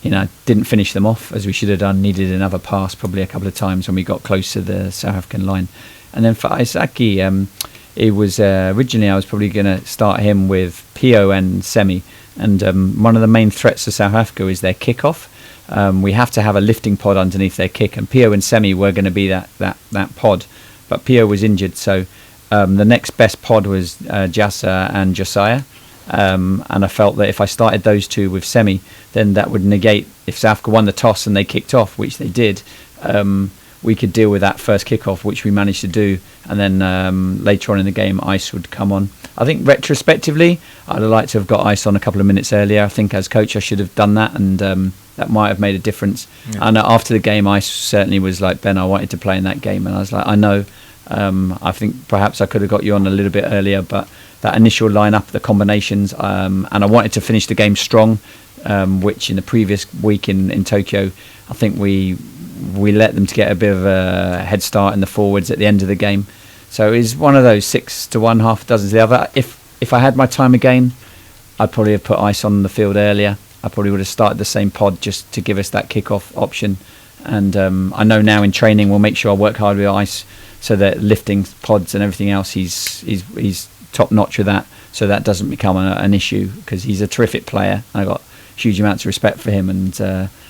D: didn't finish them off as we should have done. Needed another pass probably a couple of times when we got close to the South African line. And then for Isaki, it was originally I was probably going to start him with Pio and Semi. And one of the main threats to South Africa is their kick-off. We have to have a lifting pod underneath their kick, and Pio and Semi were going to be that pod. But Pio was injured, so the next best pod was Jasa and Josiah. And I felt that if I started those two with Semi, then that would negate, if South Africa won the toss and they kicked off, which they did, we could deal with that first kick-off, which we managed to do. And then later on in the game, Ice would come on. I think retrospectively, I'd have liked to have got Ice on a couple of minutes earlier. I think as coach, I should have done that, and that might have made a difference.
E: Yeah.
D: And after the game, Ice certainly was like, Ben, I wanted to play in that game. And I was like, I know. I think perhaps I could have got you on a little bit earlier, but that initial lineup, the combinations, and I wanted to finish the game strong, which in the previous week in Tokyo, I think we let them to get a bit of a head start in the forwards at the end of the game. So it was one of those 6 to 1, half a dozen to the other. If I had my time again, I'd probably have put Ice on the field earlier. I probably would have started the same pod just to give us that kick-off option. And I know now in training we'll make sure I work hard with Ice so that lifting pods and everything else, he's top notch with that, so that doesn't become an issue, because he's a terrific player. I got huge amounts of respect for him, and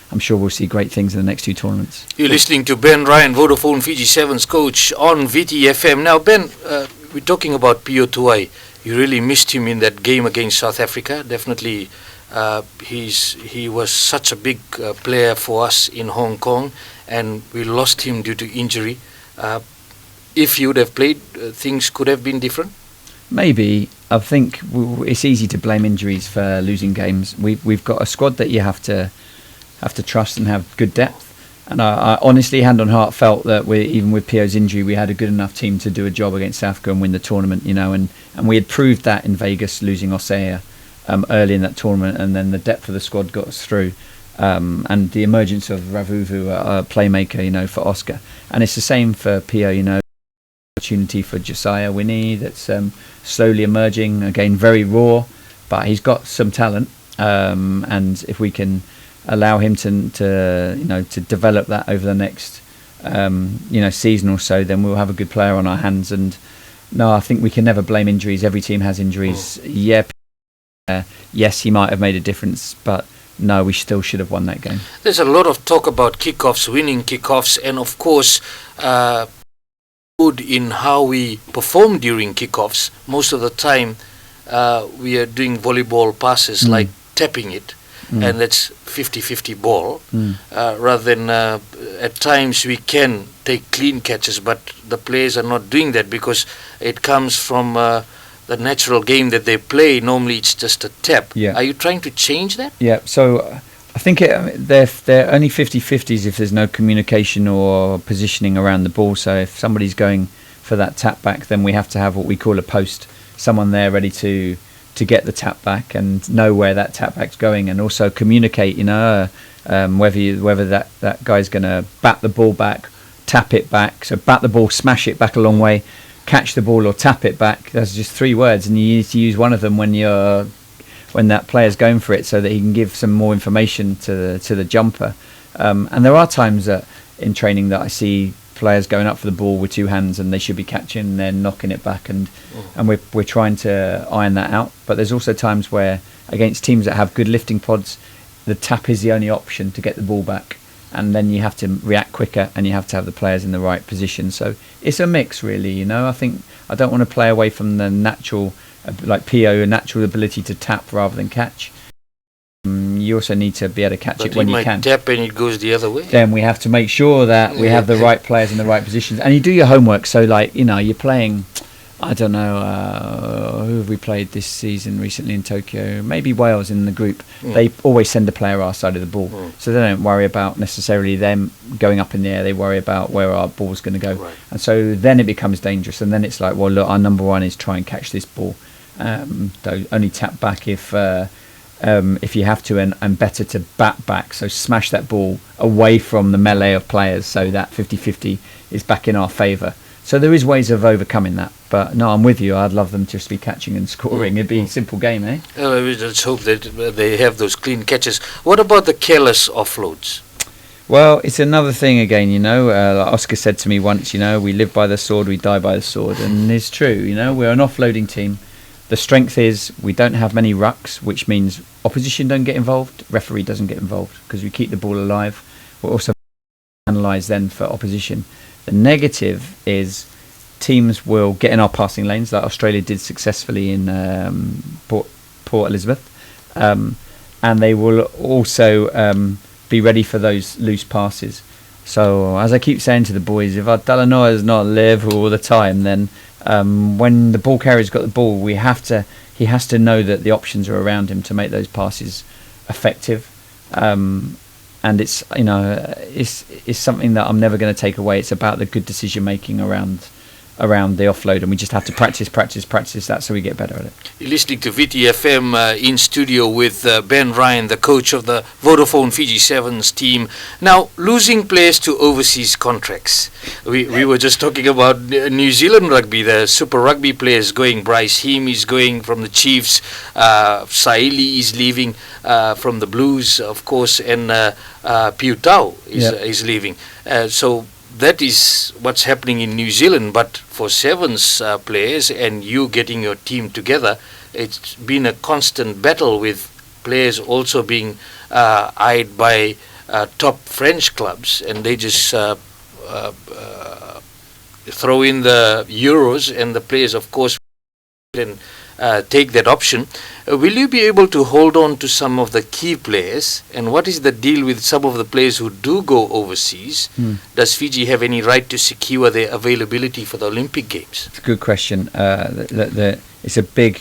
D: I'm sure we'll see great things in the next 2 tournaments.
C: You're listening to Ben Ryan, Vodafone Fiji Sevens coach on Viti FM. Now, Ben, we're talking about Pio Tuai. You really missed him in that game against South Africa. Definitely, he was such a big player for us in Hong Kong, and we lost him due to injury. If you would have played, things could have been different?
D: Maybe. I think it's easy to blame injuries for losing games. We've got a squad that you have to trust and have good depth. And I honestly, hand on heart, felt that even with Pio's injury, we had a good enough team to do a job against South Africa and win the tournament. And we had proved that in Vegas, losing Osea early in that tournament, and then the depth of the squad got us through. And the emergence of Ravuvu, a playmaker, for Oscar. And it's the same for Pio, opportunity for Josiah Winnie that's slowly emerging, again very raw, but he's got some talent, and if we can allow him to develop that over the next season or so, then we'll have a good player on our hands. And no, I think we can never blame injuries. Every team has injuries. Yes, he might have made a difference, but no, we still should have won that game.
C: There's a lot of talk about kickoffs, winning kickoffs, and of course good in how we perform during kickoffs. Most of the time we are doing volleyball passes, like tapping it, and that's 50-50 ball, rather than at times we can take clean catches, but the players are not doing that because it comes from the natural game that they play. Normally it's just a tap. Are you trying to change that?
D: Yeah, so I think they're only 50-50s if there's no communication or positioning around the ball. So if somebody's going for that tap back, then we have to have what we call a post, someone there ready to get the tap back and know where that tap back's going, and also communicate, whether that guy's going to bat the ball back, tap it back. So bat the ball, smash it back a long way, catch the ball or tap it back. That's just 3 words, and you need to use one of them when that player's going for it, so that he can give some more information to the jumper. And there are times that in training that I see players going up for the ball with 2 hands and they should be catching and they're knocking it back, and we're trying to iron that out. But there's also times where against teams that have good lifting pods, the tap is the only option to get the ball back, and then you have to react quicker and you have to have the players in the right position. So it's a mix, really. I think I don't want to play away from the natural, like Pio, a natural ability to tap rather than catch. You also need to be able to catch
C: But
D: it when
C: he
D: you
C: might
D: can.
C: tap and it goes the other way.
D: Then we have to make sure that we have the right players in the right positions, and you do your homework. So, like, you know, you're playing. I don't know who have we played this season recently in Tokyo. Maybe Wales in the group. They always send a player our side of the ball, so they don't worry about necessarily them going up in the air. They worry about where our ball's going to go, and so then it becomes dangerous. And then it's like, well, look, our number one is try and catch this ball. Though only tap back if you have to, and better to bat back. So smash that ball away from the melee of players, so that 50-50 is back in our favour. So there is ways of overcoming that. But no, I'm with you. I'd love them to just be catching and scoring. It'd be a simple game, eh?
C: Let's hope that they have those clean catches. What about the careless offloads?
D: Well, it's another thing again, you know. Like Oscar said to me once, you know, we live by the sword, we die by the sword. And it's true, you know, we're an offloading team. The strength is we don't have many rucks, which means opposition don't get involved, referee doesn't get involved, because we keep the ball alive. We're also analysed then for opposition. The negative is teams will get in our passing lanes, like Australia did successfully in Port Elizabeth, and they will also be ready for those loose passes. So, as I keep saying to the boys, if our Dalanoa is not live all the time, then when the ball carrier's got the ball, he has to know that the options are around him to make those passes effective. And it's, you know, it's something that I'm never going to take away. It's about the good decision making around the offload, and we just have to practice. That's how we get better at it.
C: You're listening to Viti FM in studio with Ben Ryan, the coach of the Vodafone Fiji Sevens team. Now, losing players to overseas contracts. We were just talking about New Zealand rugby, the Super Rugby players going. Bryce Heem is going from the Chiefs. Saili is leaving from the Blues, of course, and Piu Tau is leaving. So that is what's happening in New Zealand. But for Sevens players and you getting your team together, it's been a constant battle with players also being eyed by top French clubs, and they just throw in the euros, and the players, of course, can take that option. Will you be able to hold on to some of the key players, and what is the deal with some of the players who do go overseas? Does Fiji have any right to secure their availability for the Olympic Games?
D: It's a good question. It's a big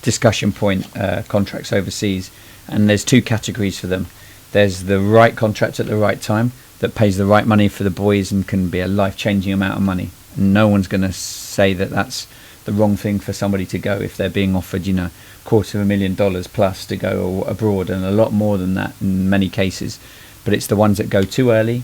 D: discussion point, contracts overseas, and there's two categories for them. There's the right contract at the right time that pays the right money for the boys and can be a life-changing amount of money. And no one's going to say that that's the wrong thing for somebody to go if they're being offered, you know, $250,000 plus to go abroad, and a lot more than that in many cases. But it's the ones that go too early,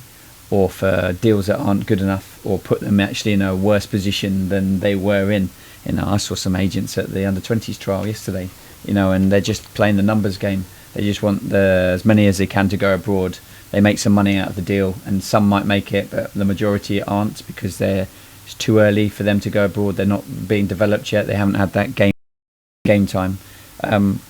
D: or for deals that aren't good enough, or put them actually in a worse position than they were in. You know, I saw some agents at the under-20s trial yesterday, you know, and they're just playing the numbers game. They just want as many as they can to go abroad. They make some money out of the deal, and some might make it, but the majority aren't, because it's too early for them to go abroad. They're not being developed yet. They haven't had that game time.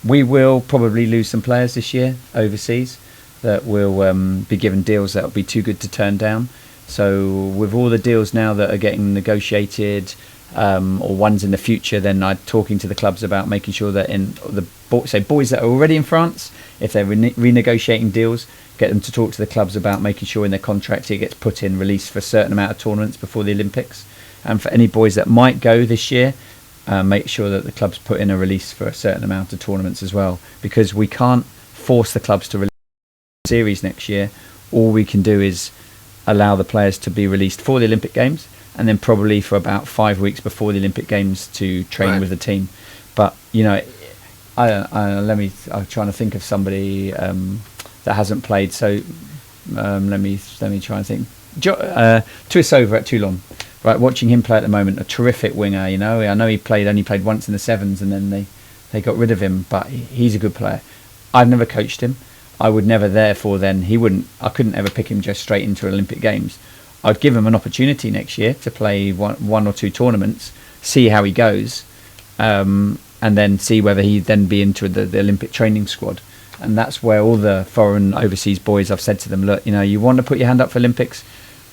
D: We will probably lose some players this year overseas that will be given deals that will be too good to turn down. So with all the deals now that are getting negotiated, or ones in the future, then I'm talking to the clubs about making sure that in the boys that are already in France, if they're renegotiating deals, get them to talk to the clubs about making sure in their contract it gets put in release for a certain amount of tournaments before the Olympics. And for any boys that might go this year, make sure that the clubs put in a release for a certain amount of tournaments as well, because we can't force the clubs to release a series next year. All we can do is allow the players to be released for the Olympic Games, and then probably for about 5 weeks before the Olympic Games to train with the team. But you know, I'm trying to think of somebody that hasn't played. So let me try and think. Tuisova at Toulon. Right, watching him play at the moment, a terrific winger. You know, I know he only played once in the sevens, and then they got rid of him. But he's a good player. I've never coached him. I would never, therefore, then I couldn't ever pick him just straight into Olympic Games. I'd give him an opportunity next year to play one or two tournaments, see how he goes, and then see whether he'd then be into the Olympic training squad. And that's where all the foreign overseas boys, I've said to them, look, you know, you want to put your hand up for Olympics,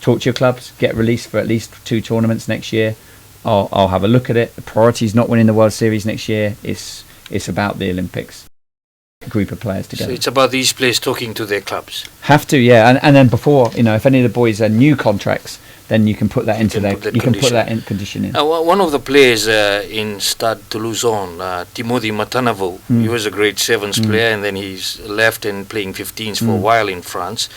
D: talk to your clubs, get released for at least 2 tournaments next year. I'll have a look at it. The priority is not winning the World Series next year. It's about the Olympics. group of players
C: So
D: together.
C: it's about these players talking to their clubs.
D: Have to, yeah, and then before, if any of the boys are new contracts, then you can put that into you can put that in condition in.
C: One of the players in Stade Toulousain, Timothy Matanavo, he was a grade 7s player, and then he's left and playing 15s for a while in France.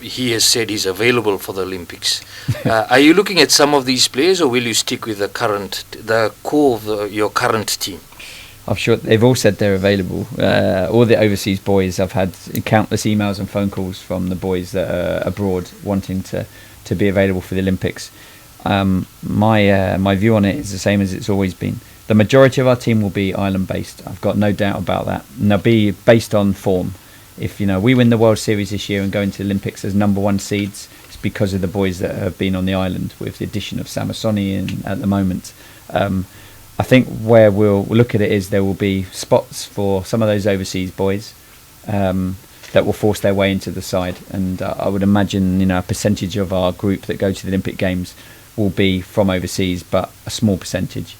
C: He has said he's available for the Olympics. Are you looking at some of these players, or will you stick with the core of your current team?
D: I'm sure they've all said they're available. All the overseas boys, I've had countless emails and phone calls from the boys that are abroad wanting to be available for the Olympics. My view on it is the same as it's always been. The majority of our team will be island based. I've got no doubt about that. And they'll be based on form. If we win the World Series this year and go into the Olympics as number 1 seeds, it's because of the boys that have been on the island, with the addition of Samasoni at the moment. I think where we'll look at it is there will be spots for some of those overseas boys that will force their way into the side, and I would imagine a percentage of our group that go to the Olympic Games will be from overseas, but a small percentage,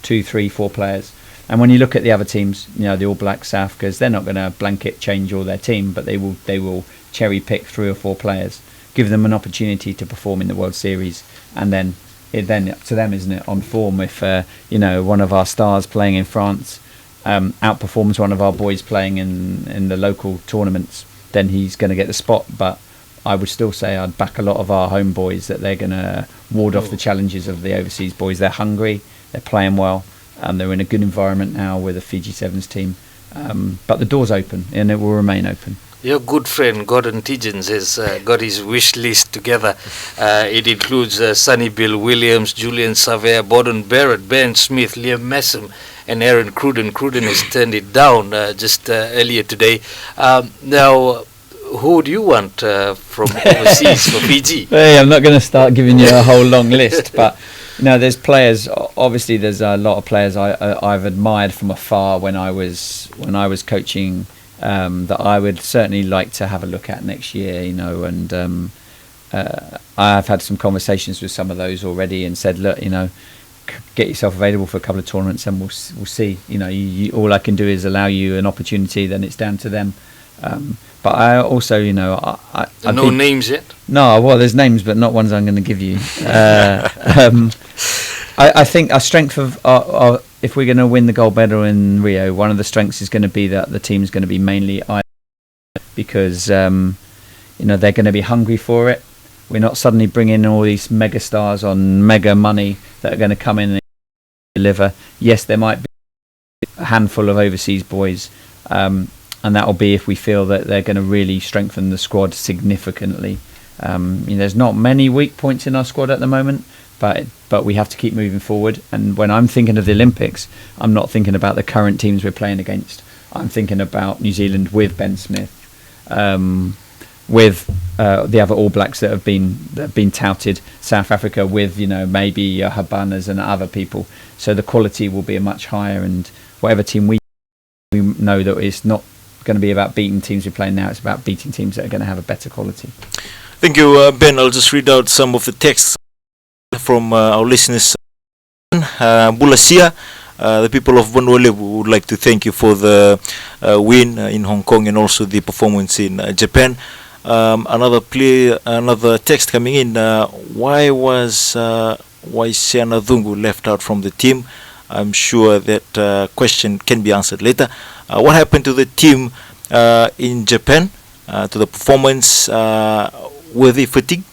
D: 2, 3, 4 players. And when you look at the other teams, the All Blacks, South Africans, they're not going to blanket change all their team, but they will cherry pick 3 or 4 players, give them an opportunity to perform in the World Series, and then up to them, isn't it, on form. If one of our stars playing in France outperforms one of our boys playing in the local tournaments, then he's going to get the spot. But I would still say I'd back a lot of our home boys that they're going to ward off the challenges of the overseas boys. They're hungry, they're playing well, they're in a good environment now with the Fiji Sevens team. But the door's open, and it will remain open.
C: Your good friend Gordon Tidgens has got his wish list together. It includes Sonny Bill Williams, Julian Savea, Borden Barrett, Ben Smith, Liam Messam, and Aaron Cruden. Cruden has turned it down just earlier today. Now, who do you want from overseas for Fiji?
D: Hey, I'm not going to start giving you a whole long list, but there's players. Obviously, there's a lot of players I've admired from afar when I was coaching. That I would certainly like to have a look at next year, and I've had some conversations with some of those already and said, look, get yourself available for a couple of tournaments and we'll see. All I can do is allow you an opportunity, then it's down to them. But I also,
C: no names yet?
D: No, well, there's names, but not ones I'm going to give you. I think our strength of our if we're going to win the gold medal in Rio, one of the strengths is going to be that the team's going to be mainly island, because they're going to be hungry for it. We're not suddenly bringing all these mega stars on mega money that are going to come in and deliver. Yes, there might be a handful of overseas boys, and that will be if we feel that they're going to really strengthen the squad significantly. There's not many weak points in our squad at the moment, but we have to keep moving forward. And when I'm thinking of the Olympics, I'm not thinking about the current teams we're playing against. I'm thinking about New Zealand with Ben Smith, with the other All Blacks that have been touted, South Africa with maybe Habanas and other people. So the quality will be much higher, and whatever team we know that it's not going to be about beating teams we're playing now, it's about beating teams that are going to have a better quality.
E: Thank you, Ben. I'll just read out some of the texts from our listeners. Bulasia, the people of Baleilevuka would like to thank you for the win in Hong Kong and also the performance in Japan. Another text coming in. Why was Waisiana Dhungu left out from the team? I'm sure that question can be answered later. What happened to the team in Japan? To the performance? Were they fatigued?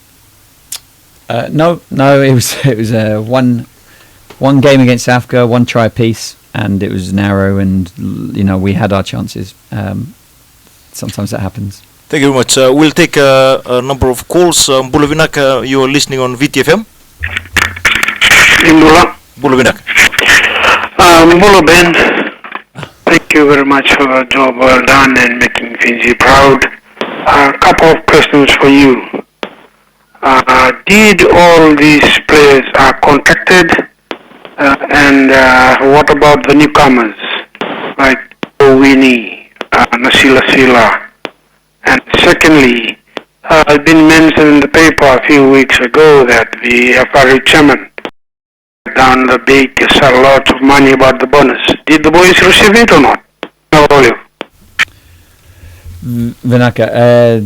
D: No. It was one game against South Africa, 1 try apiece, and it was narrow. And we had our chances. Sometimes that happens.
E: Thank you very much. We'll take a number of calls. Bulavinaka, you're listening on Viti FM. Bulavinaka.
S: Bula Ben, thank you very much for a job well done and making Fiji proud. A couple of questions for you. Did all these players are contacted? And what about the newcomers like Winnie, Nasila Sila? And secondly, it's been mentioned in the paper a few weeks ago that the FRA chairman down the big, said lots of money about the bonus. Did the boys receive it or not? No, Olive.
D: Vinaka,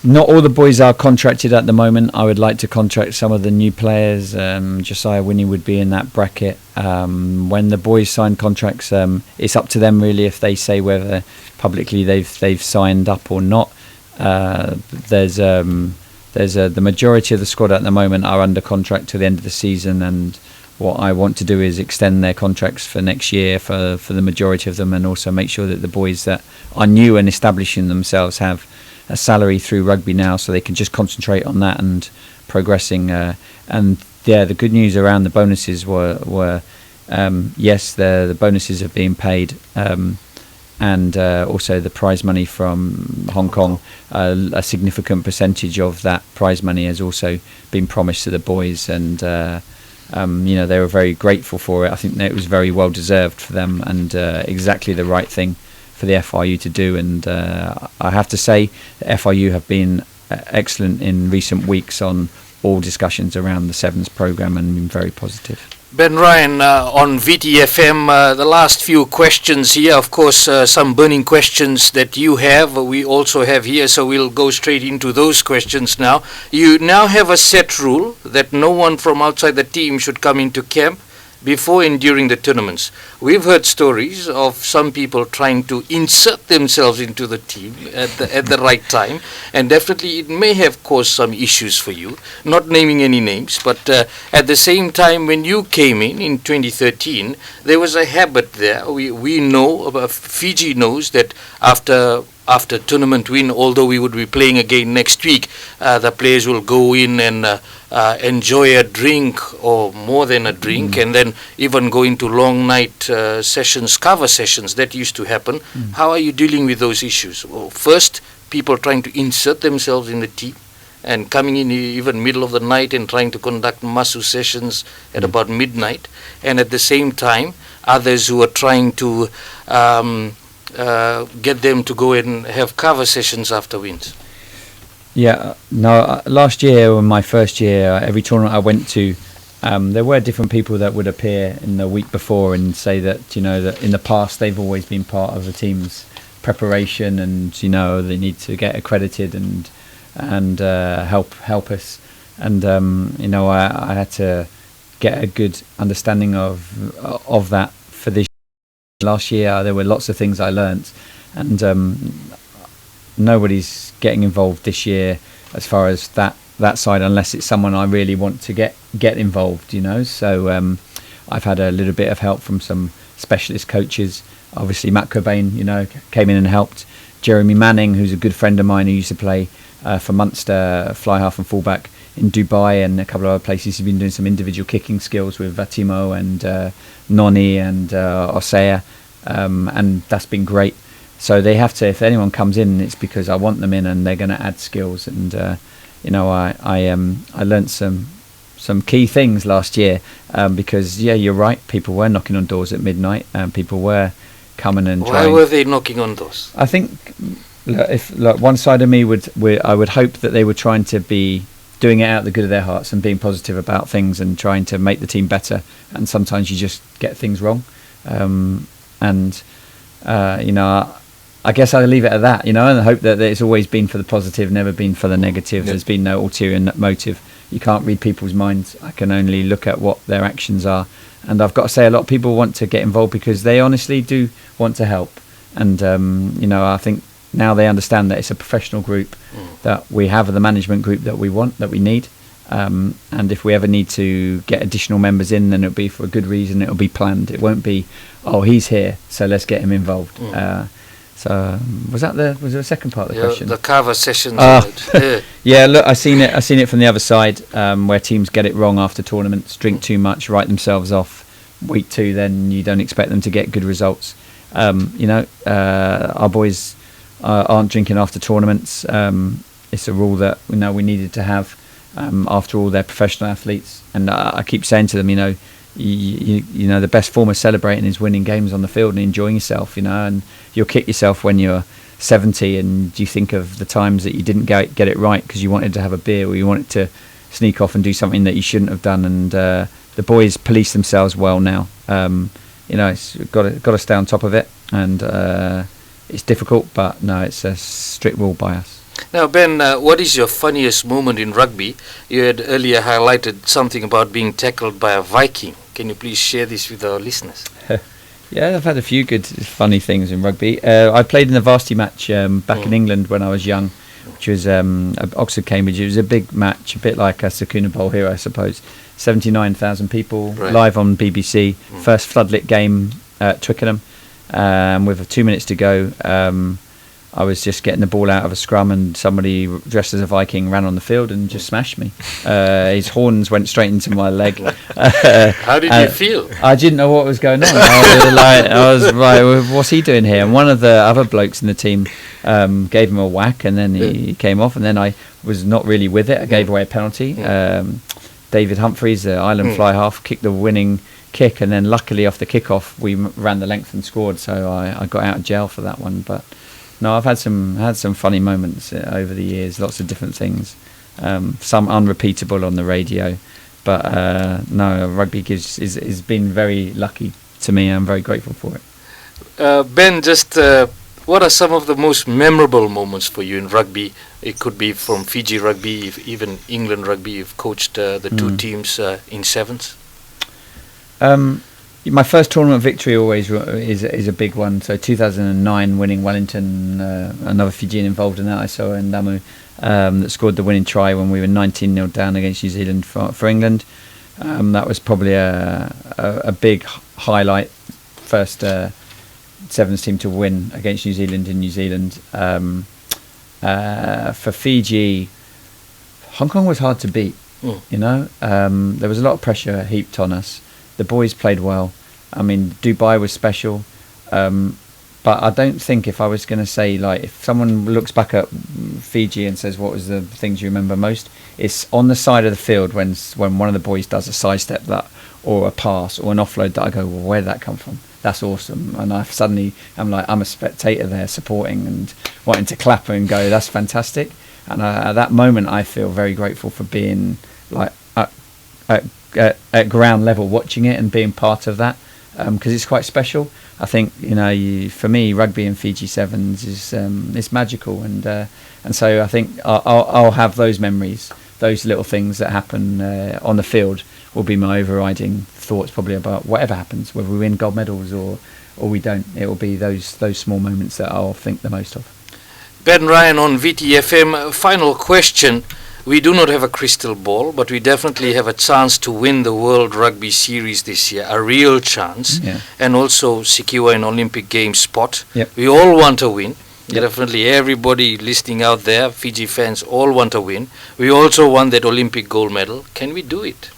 D: not all the boys are contracted at the moment. I would like to contract some of the new players. Josiah Winnie would be in that bracket. When the boys sign contracts, it's up to them really if they say whether publicly they've signed up or not. There's the majority of the squad at the moment are under contract to the end of the season, and what I want to do is extend their contracts for next year for the majority of them, and also make sure that the boys that are new and establishing themselves have a salary through rugby now, so they can just concentrate on that and progressing. And yeah, the good news around the bonuses were yes, the bonuses are being paid, and also the prize money from Hong Kong. A significant percentage of that prize money has also been promised to the boys, and they were very grateful for it. I think that it was very well deserved for them, and exactly the right thing for the FRU to do. And I have to say, the FRU have been excellent in recent weeks on all discussions around the Sevens programme and been very positive.
C: Ben Ryan, on Viti FM, the last few questions here, of course, some burning questions that you have, we also have here, so we'll go straight into those questions now. You now have a set rule that no one from outside the team should come into camp before and during the tournaments. We've heard stories of some people trying to insert themselves into the team at the right time, and definitely it may have caused some issues for you, not naming any names, but at the same time, when you came in 2013, there was a habit there. We know, Fiji knows that after tournament win, although we would be playing again next week, the players will go in and enjoy a drink or more than a drink, and then even go into long night sessions, cover sessions. That used to happen. How are you dealing with those issues? Well, first, people trying to insert themselves in the team and coming in even middle of the night and trying to conduct masu sessions at about midnight, and at the same time, others who are trying to get them to go and have cover sessions after wins.
D: Yeah, no, last year, or my first year, every tournament I went to, there were different people that would appear in the week before and say that, that in the past they've always been part of the team's preparation, and, they need to get accredited and help us. And, I had to get a good understanding of that for this. Last year, there were lots of things I learnt, and nobody's getting involved this year as far as that side, unless it's someone I really want to get involved, So I've had a little bit of help from some specialist coaches. Obviously, Matt Cobain, came in and helped. Jeremy Manning, who's a good friend of mine, who used to play for Munster, fly half and fullback in Dubai and a couple of other places. He's been doing some individual kicking skills with Vatimo and Noni and Osea, and that's been great. So they have to, if anyone comes in, it's because I want them in and they're going to add skills. And I learnt some key things last year, because you're right, people were knocking on doors at midnight, and people were coming and trying.
C: Why were they knocking on doors?
D: I think if one side of me I would hope that they were trying to be doing it out of the good of their hearts and being positive about things and trying to make the team better, and sometimes you just get things wrong, I guess I'll leave it at that, and I hope that it's always been for the positive, never been for the negative. There's been no ulterior motive. You can't read people's minds. I can only look at what their actions are, and I've got to say a lot of people want to get involved because they honestly do want to help, and I think now they understand that it's a professional group, that we have the management group that we want, that we need, and if we ever need to get additional members in, then it'll be for a good reason. It'll be planned. It won't be, he's here, so let's get him involved. So was there a second part of the question?
C: The cover sessions.
D: Yeah, look, I seen it from the other side, where teams get it wrong after tournaments, drink too much, write themselves off. Week 2, then you don't expect them to get good results. Our boys aren't drinking after tournaments. It's a rule that we needed to have. After all, they're professional athletes, and I keep saying to them, the best form of celebrating is winning games on the field and enjoying yourself, and you'll kick yourself when you're 70 and you think of the times that you didn't get it right because you wanted to have a beer or you wanted to sneak off and do something that you shouldn't have done. And the boys police themselves well now. It's got to stay on top of it, and it's difficult, but no, it's a strict rule by us.
C: Now, Ben, what is your funniest moment in rugby? You had earlier highlighted something about being tackled by a Viking. Can you please share this with our listeners?
D: Yeah, I've had a few good, funny things in rugby. I played in the varsity match back in England when I was young, which was Oxford Cambridge. It was a big match, a bit like a Sakuna Bowl here, I suppose. 79,000 people, live on BBC. First floodlit game at Twickenham. With 2 minutes to go, I was just getting the ball out of a scrum, and somebody dressed as a Viking ran on the field and just smashed me. His horns went straight into my leg.
C: How did you feel?
D: I didn't know what was going on. I was like, what's he doing here? And one of the other blokes in the team gave him a whack, and then he came off, and then I was not really with it. I gave away a penalty. David Humphreys, the Ireland fly half, kicked the winning kick, and then luckily off the kick-off we ran the length and scored, so I got out of jail for that one. But no, I've had some funny moments over the years, lots of different things, some unrepeatable on the radio, but no, rugby has been very lucky to me. I'm very grateful for it.
C: Ben, just what are some of the most memorable moments for you in rugby? It could be from Fiji rugby, even England rugby. You've coached the two teams in sevens.
D: My first tournament victory always is a big one. So 2009, winning Wellington, another Fijian involved in that. I saw in Damu that scored the winning try when we were 19-0 down against New Zealand for England. That was probably a big highlight. First sevens team to win against New Zealand in New Zealand. For Fiji, Hong Kong was hard to beat. You know, there was a lot of pressure heaped on us. The boys played well. I mean, Dubai was special. But I don't think, if I was going to say, like, if someone looks back at Fiji and says, what was the things you remember most? It's on the side of the field when one of the boys does a sidestep that, or a pass or an offload that I go, well, where did that come from? That's awesome. And I'm a spectator there supporting and wanting to clap and go, that's fantastic. And at that moment, I feel very grateful for being like at ground level, watching it and being part of that, because it's quite special. I think, you know, for me, rugby in Fiji Sevens is it's magical, and so I think I'll have those memories, those little things that happen on the field will be my overriding thoughts probably about whatever happens, whether we win gold medals or we don't. It will be those small moments that I'll think the most of.
C: Ben Ryan on Viti FM. Final question. We do not have a crystal ball, but we definitely have a chance to win the World Rugby Series this year, a real chance, and also secure an Olympic Games spot. We all want to win. Definitely everybody listening out there, Fiji fans, all want to win. We also want that Olympic gold medal. Can we do it?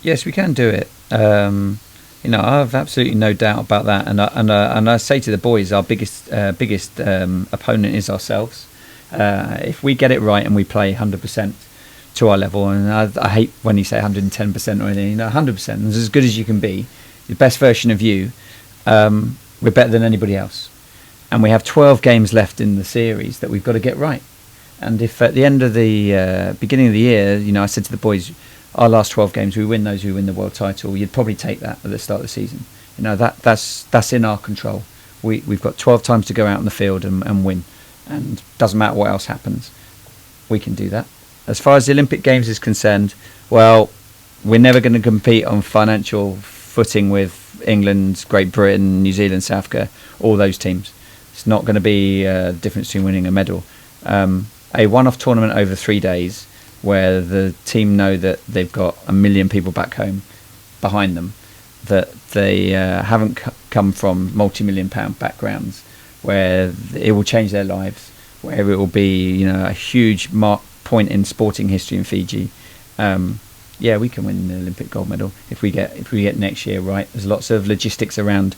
D: Yes, we can do it. You know, I have absolutely no doubt about that. And I say to the boys, our biggest opponent is ourselves. If we get it right and we play 100% to our level, and I hate when you say 110% or anything, you know, 100% is as good as you can be, the best version of you, we're better than anybody else. And we have 12 games left in the series that we've got to get right. And if at the end of the beginning of the year, you know, I said to the boys, our last 12 games, we win those, we win the world title, you'd probably take that at the start of the season. You know, that's in our control. We've got 12 times to go out on the field and win. And doesn't matter what else happens, we can do that. As far as the Olympic Games is concerned, well, we're never going to compete on financial footing with England, Great Britain, New Zealand, South Africa, all those teams. It's not going to be a difference between winning a medal. A one-off tournament over 3 days where the team know that they've got 1 million people back home behind them, that they haven't come from multi-million pound backgrounds, where it will change their lives, where it will be, you know, a huge point in sporting history in Fiji. Yeah, we can win the Olympic gold medal if we get next year right. There's lots of logistics around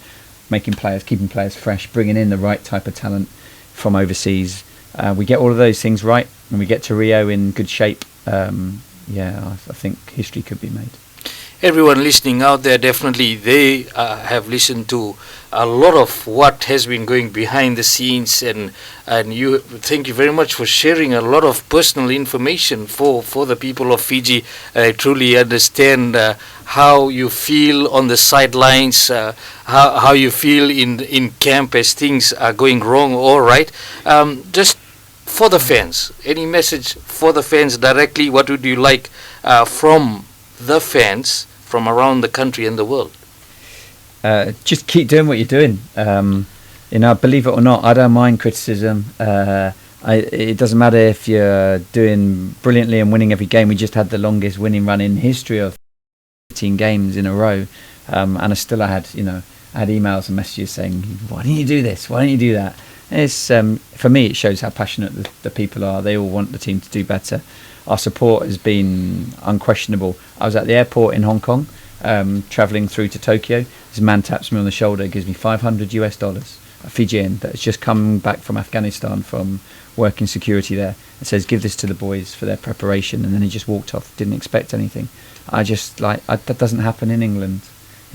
D: making players, keeping players fresh, bringing in the right type of talent from overseas. We get all of those things right, and we get to Rio in good shape. I think history could be made.
C: everyone listening out there, definitely they have listened to a lot of what has been going behind the scenes, and you, thank you very much for sharing a lot of personal information for the people of Fiji. I truly understand how you feel on the sidelines, how you feel in camp as things are going wrong or right. Just for the fans, any message for the fans directly? What would you like from the fans from around the country and the world?
D: Just keep doing what you're doing. Believe it or not, I don't mind criticism. It doesn't matter if you're doing brilliantly and winning every game. We just had the longest winning run in history of 15 games in a row, and I had emails and messages saying, "Why didn't you do this? Why didn't you do that?" It's for me, it shows how passionate the people are. They all want the team to do better. Our support has been unquestionable. I was at the airport in Hong Kong, traveling through to Tokyo. This man taps me on the shoulder, gives me $500, a Fijian that has just come back from Afghanistan from working security there, and says, "Give this to the boys for their preparation." And then he just walked off, didn't expect anything. That doesn't happen in England.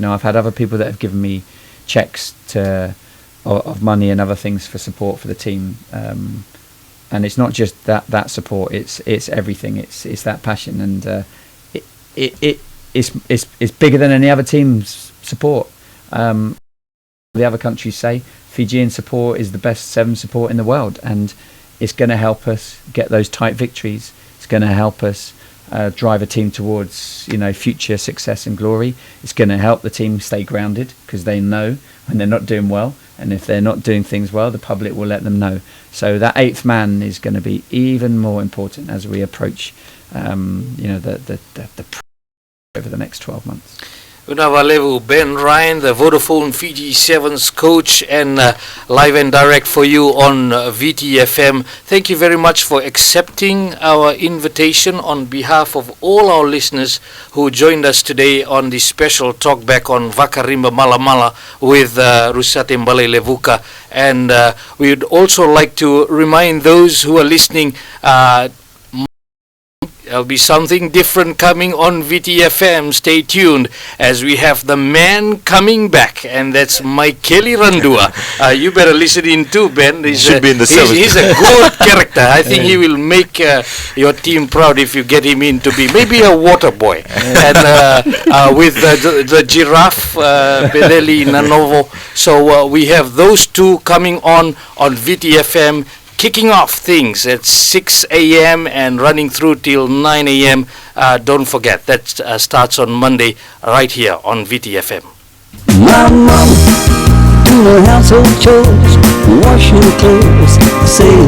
D: I've had other people that have given me checks of money and other things for support for the team, and it's not just that support. It's everything. It's that passion, and it's bigger than any other team's support. The other countries say Fijian support is the best 7 support in the world, and it's going to help us get those tight victories. It's going to help us drive a team towards future success and glory. It's going to help the team stay grounded, because they know when they're not doing well, and if they're not doing things well, the public will let them know. So that 8th man is going to be even more important as we approach the over the next 12 months.
C: Valevu, Ben Ryan, the Vodafone Fiji Sevens coach, and live and direct for you on Viti FM. Thank you very much for accepting our invitation on behalf of all our listeners who joined us today on this special talk back on Vakarimba Malamala with Rusiate and Baleilevuka. And we would also like to remind those who are listening, there'll be something different coming on Viti FM. Stay tuned as we have the man coming back, and that's Michaeli Randua. You better listen in too, Ben. He's a good character. I think he will make your team proud if you get him in to be maybe a water boy. And with the giraffe, Pedeli Nanovo. So we have those two coming on Viti FM, kicking off things at 6 a.m. and running through till 9 a.m. Don't forget, that starts on Monday right here on Viti FM.
G: My mama do the household chores, washing clothes, say